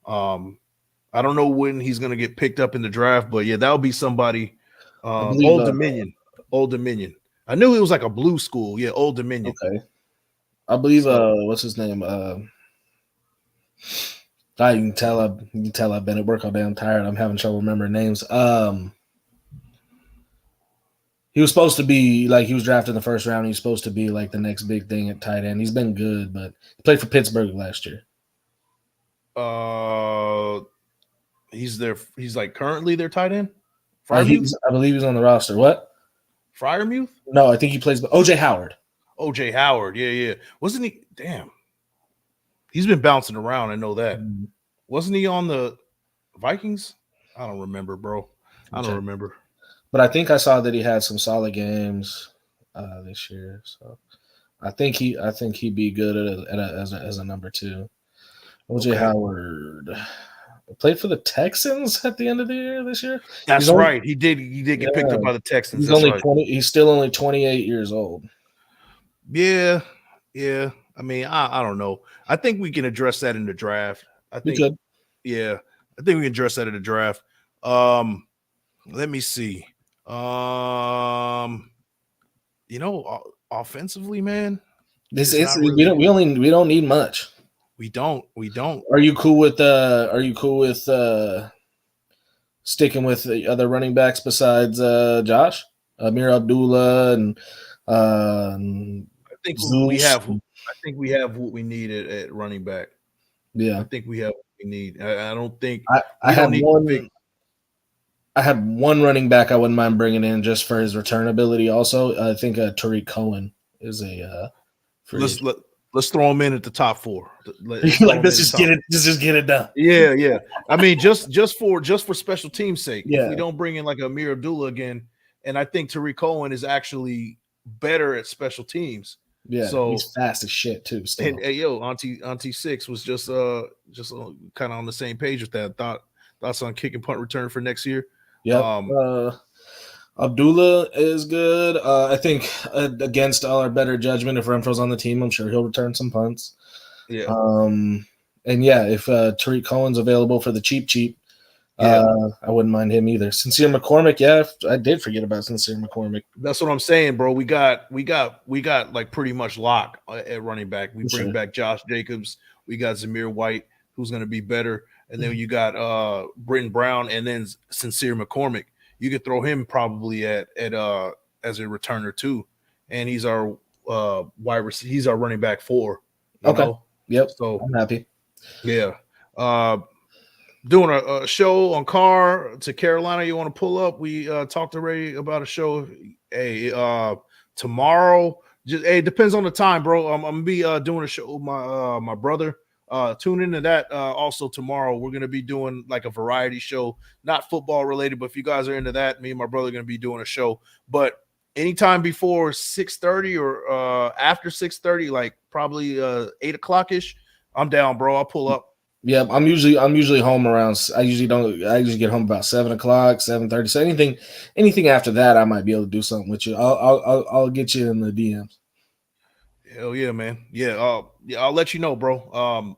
I don't know when he's gonna get picked up in the draft, but yeah, that'll be somebody. Old Dominion. Old Dominion. I knew it was like a blue school. Yeah, Old Dominion. Okay. I believe what's his name? You can tell I've been at work all day. I'm tired. I'm having trouble remembering names. He was supposed to be like he was drafted in the first round. He's supposed to be like the next big thing at tight end. He's been good, but he played for Pittsburgh last year. He's there. He's like currently their tight end. I believe he's on the roster. What? Fryermuth? No, I think he plays. OJ Howard. OJ Howard. Yeah. Wasn't he? Damn. He's been bouncing around. I know that. Wasn't he on the Vikings? I don't remember, bro. I don't remember. But I think I saw that he had some solid games this year. So I think he'd be good as a number 2. OJ Howard played for the Texans at the end of the year this year. That's right. He did get picked up by the Texans. He's still only 28 years old. Yeah. I mean, I don't know. I think we can address that in the draft. I think we can address that in the draft. Let me see. Offensively, man, we don't need much. We don't. Are you cool with sticking with the other running backs besides Josh? Amir Abdullah and I think we have what we need at running back. Yeah. I think we have what we need. I don't think I had one running back I wouldn't mind bringing in just for his return ability. Also, I think Tariq Cohen is a. Let's throw him in at the top 4. Let's just get it done. Yeah. I mean, just for special team's sake. Yeah. If we don't bring in like Amir Abdullah again, and I think Tariq Cohen is actually better at special teams. Yeah, so he's fast as shit too. Still. And, hey, Auntie Six was just kind of on the same page with that. Thoughts on kick and punt return for next year. Yeah. Abdullah is good. I think against all our better judgment, if Renfro's on the team, I'm sure he'll return some punts. Yeah. And yeah, if Tariq Cohen's available for the cheap, I wouldn't mind him either. Sincere McCormick, yeah, I did forget about Sincere McCormick. That's what I'm saying, bro. We got like pretty much lock at running back. We bring back Josh Jacobs. We got Zamir White, who's going to be better, and then you got Britton Brown, and then Sincere McCormick. You could throw him probably at as a returner too, and he's our wide receiver. He's our running back 4. Okay. Yep. So I'm happy. Yeah. Doing a show on Car to Carolina. You want to pull up? We talked already about a show. Hey, tomorrow. It depends on the time, bro. I'm gonna be doing a show with my brother. Tune into that also tomorrow. We're gonna be doing like a variety show, not football related, but if you guys are into that, me and my brother are gonna be doing a show. But anytime before 6:30 or after 6:30, like probably 8 o'clock ish, I'm down, bro. I'll pull up. Yeah, I'm usually home around. I usually get home about 7 o'clock, 7:30. So anything after that, I might be able to do something with you. I'll get you in the DMs. Hell yeah, man. Yeah, I'll let you know, bro.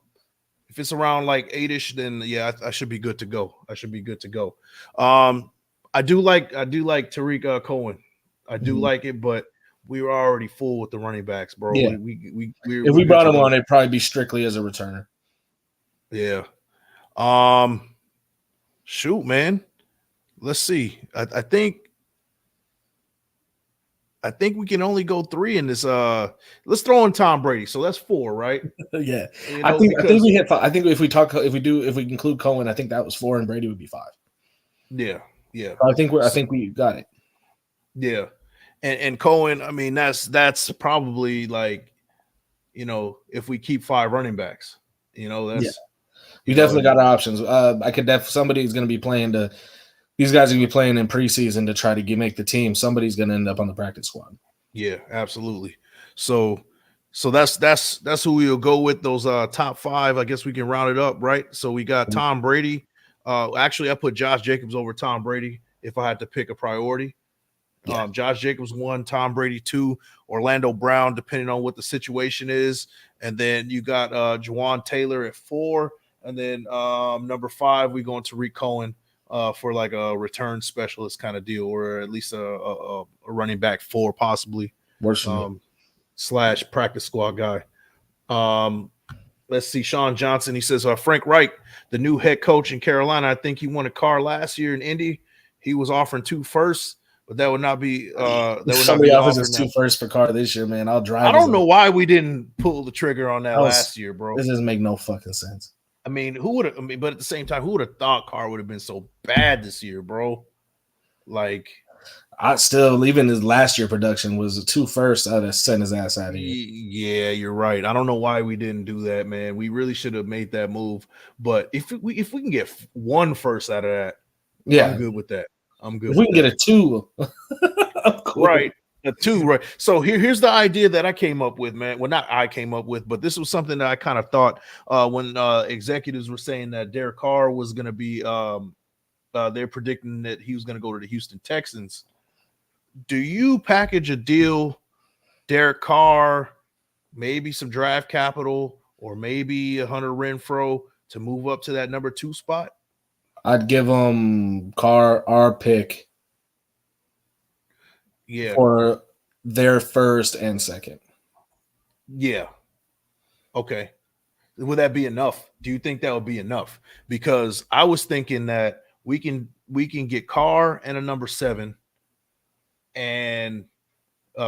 If it's around like 8-ish, then yeah, I should be good to go. I do like Tariq Cohen. I do like it, but we were already full with the running backs, bro. Yeah. If we brought him on, it'd probably be strictly as a returner. Yeah. Shoot, man. Let's see. I think we can only go 3 in this. Let's throw in Tom Brady. So that's 4, right? Yeah. I think we hit 5. I think if we include Cohen, I think that was 4 and Brady would be 5. Yeah. I think we got it. Yeah. And Cohen, I mean, that's probably like, if we keep 5 running backs, that's we definitely got options. I could somebody's going to be playing these guys are going to be playing in preseason to try to make the team. Somebody's going to end up on the practice squad. Yeah, absolutely. So So that's who we'll go with. Those top 5. I guess we can round it up, right? So we got Tom Brady. Actually, I put Josh Jacobs over Tom Brady if I had to pick a priority. Yeah. Josh Jacobs 1, Tom Brady 2, Orlando Brown, depending on what the situation is. And then you got Juwan Taylor at 4. And then number 5, we going to Tariq Cohen for like a return specialist kind of deal, or at least a running back 4 possibly. / practice squad guy. Let's see. Sean Johnson, he says, Frank Reich, the new head coach in Carolina, I think he won a car last year in Indy. He was offering 2 firsts. But that would not be somebody offers us 2 firsts for car this year, man. I'll drive. I don't know why we didn't pull the trigger on that last year, bro. This doesn't make no fucking sense. I mean, who would have? I mean, but at the same time, who would have thought Carr would have been so bad this year, bro? Like, I still, even his last year production was a 2 firsts. I'd have sent his ass out of here. Yeah, you're right. I don't know why we didn't do that, man. We really should have made that move. But if we can get 1 first out of that, yeah, I'm good with that. I'm good. If we can get a 2. Cool. Right. A 2, right. So here's the idea that I came up with, man. Well, not I came up with, but this was something that I kind of thought when executives were saying that Derek Carr was going to be they're predicting that he was going to go to the Houston Texans. Do you package a deal, Derek Carr, maybe some draft capital, or maybe a Hunter Renfrow to move up to that number 2 spot? I'd give him Carr our pick. Yeah. For their 1st and 2nd. Yeah. Okay. Would that be enough? Do you think that would be enough? Because I was thinking that we can get Carr and a number 7 and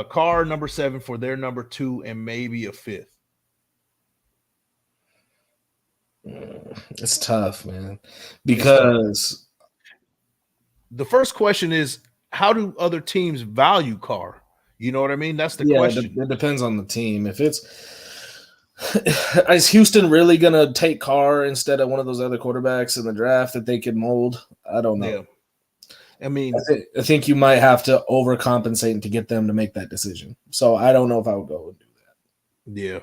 Carr number 7 for their number 2 and maybe a 5th. It's tough, man. Because the first question is, how do other teams value Carr? You know what I mean? That's the question. It depends on the team. If it's is Houston really gonna take Carr instead of one of those other quarterbacks in the draft that they can mold? I don't know. Yeah. I mean, I think you might have to overcompensate to get them to make that decision. So I don't know if I would go and do that. Yeah.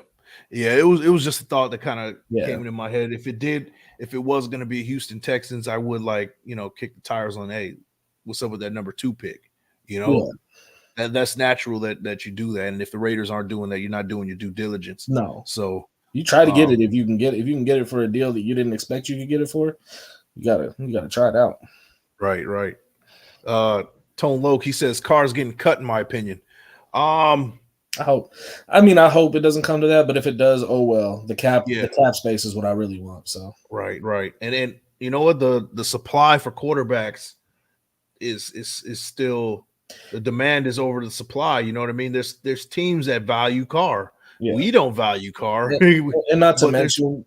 Yeah, it was just a thought that kind of came into my head. If it was going to be Houston Texans, I would kick the tires on, hey, what's up with that number 2 pick? That's natural that you do that. And if the Raiders aren't doing that, you're not doing your due diligence. No. So you try to get it if you can get it. If you can get it for a deal that you didn't expect you could get it for, you gotta try it out. Right. Tone Loke, he says Carr's getting cut, in my opinion. I hope it doesn't come to that, but if it does, oh well. The cap space is what I really want. So right. And then you know what? The supply for quarterbacks is still, the demand is over the supply. You know what I mean? There's teams that value Carr. Yeah. We don't value Carr. And not to mention,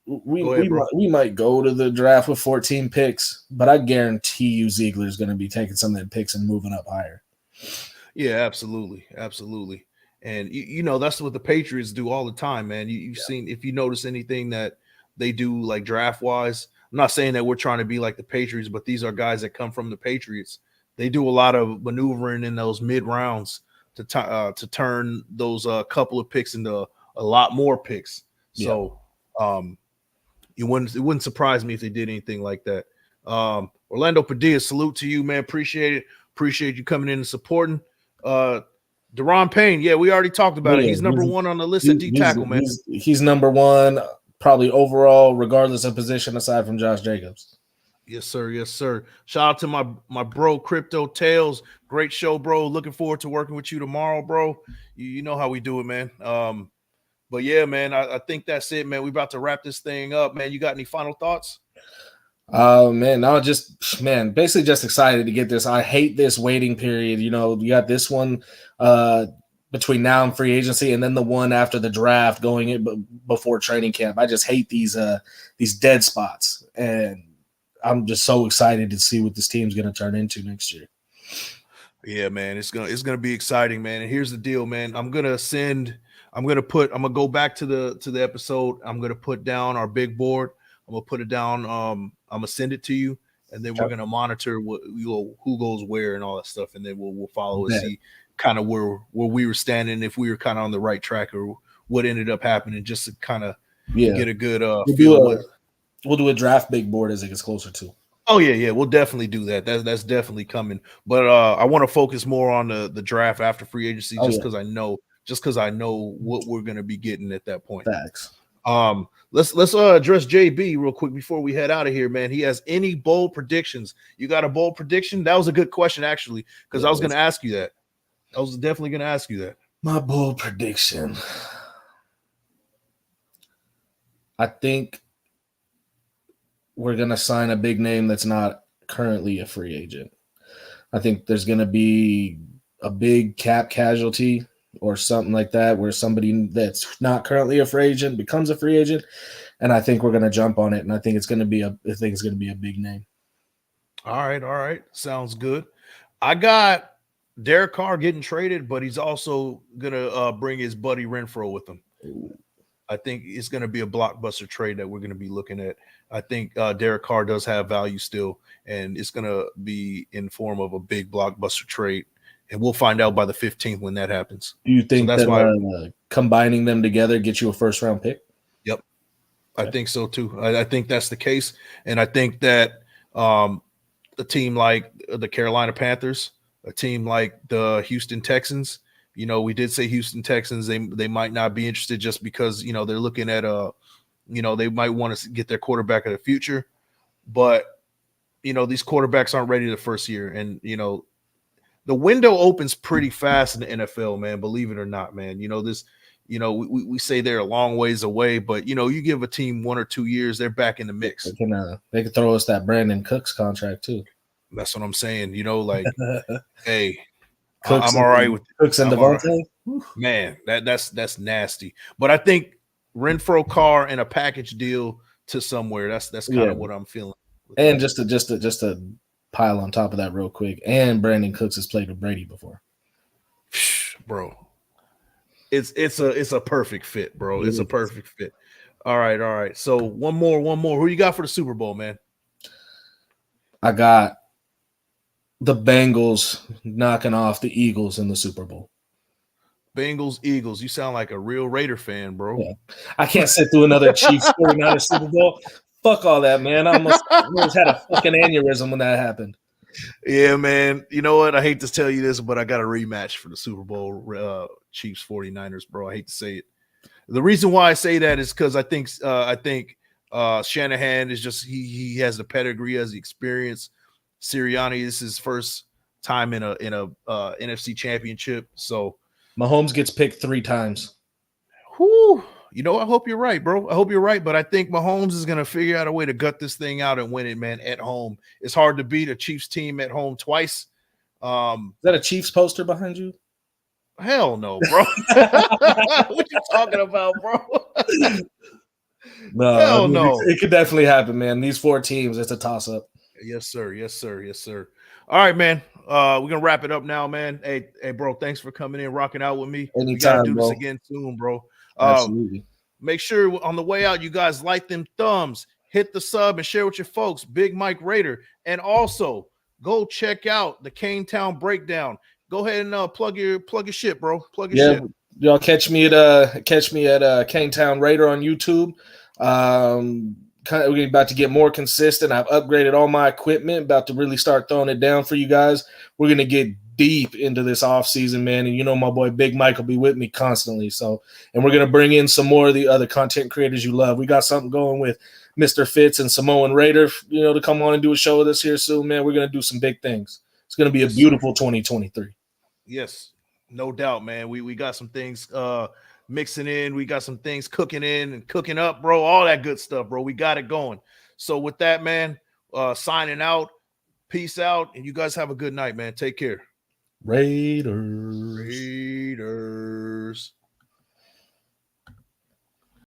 we might go to the draft with 14 picks, but I guarantee you Ziegler's going to be taking some of them picks and moving up higher. Yeah, absolutely. And that's what the Patriots do all the time, man. You've seen, if you notice anything that they do like draft wise. I'm not saying that we're trying to be like the Patriots, but these are guys that come from the Patriots. They do a lot of maneuvering in those mid rounds to turn those couple of picks into a lot more picks. So it wouldn't surprise me if they did anything like that. Orlando Padilla, salute to you, man. Appreciate you coming in and supporting. Deron Payne, we already talked about it. He's number 1 on the list at D tackle, man. He's number 1, probably overall, regardless of position, aside from Josh Jacobs. Yes, sir. Shout out to my bro, Crypto Tales. Great show, bro. Looking forward to working with you tomorrow, bro. You know how we do it, man. But yeah, man, I think that's it, man. We're about to wrap this thing up, man. You got any final thoughts? Basically just excited to get this. I hate this waiting period. You got this one between now and free agency, and then the one after the draft going in before training camp. I just hate these dead spots, and I'm just so excited to see what this team's going to turn into next year. Yeah, man, it's gonna be exciting, man. And here's the deal, man. I'm gonna go back to the episode. I'm gonna put down our big board. I'm gonna put it down. I'm gonna send it to you, and then we're gonna monitor who goes where and all that stuff, and then we'll follow and see kind of where we were standing, if we were kind of on the right track or what ended up happening, just to kind of get a good we'll do a draft big board as it gets closer to. Oh yeah, we'll definitely do that. That's definitely coming. But I want to focus more on the draft after free agency, just because I know what we're gonna be getting at that point. Facts. Let's address JB real quick before we head out of here, man. He has any bold predictions? You got a bold prediction? That was a good question, actually, because I was gonna ask you that. I was definitely gonna ask you that. My bold prediction. I think we're going to sign a big name that's not currently a free agent. I think there's going to be a big cap casualty or something like that, where somebody that's not currently a free agent becomes a free agent. And I think we're going to jump on it. And I think it's going to be a big name. All right. Sounds good. I got Derek Carr getting traded, but he's also going to bring his buddy Renfro with him. Ooh. I think it's going to be a blockbuster trade that we're going to be looking at. I think Derek Carr does have value still, and it's going to be in form of a big blockbuster trade, and we'll find out by the 15th when that happens. Do you think that's why combining them together gets you a first-round pick? Yep, okay. I think so too. I think that's the case, and I think that a team like the Carolina Panthers, a team like the Houston Texans. You know, we did say Houston Texans, they might not be interested just because, you know, they're looking at they might want to get their quarterback of the future. But, you know, these quarterbacks aren't ready the first year. And, you know, the window opens pretty fast in the NFL, man, believe it or not, man. You know, we say they're a long ways away, but, you know, you give a team 1 or 2 years, they're back in the mix. They can throw us that Brandon Cooks contract too. That's what I'm saying. You know, like, hey, Cooks I'm all right with Cooks and Devontae. Right. Man, that's nasty. But I think Renfro, Carr, and a package deal to somewhere. That's kind of what I'm feeling. And just to pile on top of that real quick, and Brandon Cooks has played with Brady before. Bro, it's a perfect fit, bro. It's a perfect fit. All right. So one more. Who you got for the Super Bowl, man? I got the Bengals knocking off the Eagles in the Super Bowl. Bengals, Eagles. You sound like a real Raider fan, bro. Yeah. I can't sit through another Chiefs 49ers Super Bowl. Fuck all that, man. I almost had a fucking aneurysm when that happened. Yeah, man. You know what? I hate to tell you this, but I got a rematch for the Super Bowl, Chiefs 49ers, bro. I hate to say it. The reason why I say that is because I think Shanahan is just he has the pedigree, has the experience. Sirianni, this is his first time in a NFC championship. So Mahomes gets picked 3 times. Whew. You know, I hope you're right, bro. I hope you're right, but I think Mahomes is going to figure out a way to gut this thing out and win it, man, at home. It's hard to beat a Chiefs team at home twice. Is that a Chiefs poster behind you? Hell no, bro. What you talking about, bro? No, hell no. It could definitely happen, man. These 4 teams, it's a toss-up. Yes, sir. All right, man. We're gonna wrap it up now, man. Hey, bro, thanks for coming in, rocking out with me. Anytime, we gotta do this again soon, bro. Absolutely. Make sure on the way out, you guys like them thumbs, hit the sub, and share with your folks. Big Mike Raider, and also go check out the KaneTown breakdown. Go ahead and plug your shit, bro. Plug your shit. Y'all catch me at KaneTown Raider on YouTube. We're about to get more consistent. I've upgraded all my equipment, about to really start throwing it down for you guys. We're going to get deep into this off season, man. And you know, my boy Big Mike will be with me constantly. So, and we're going to bring in some more of the other content creators you love. We got something going with Mr. Fitz and Samoan Raider, you know, to come on and do a show with us here soon, man. We're going to do some big things. It's going to be a beautiful 2023. Yes, no doubt, man. We got some things mixing in. We got some things cooking in and cooking up, bro. All that good stuff, bro. We got it going. So with that, man, signing out. Peace out. And you guys have a good night, man. Take care. Raiders.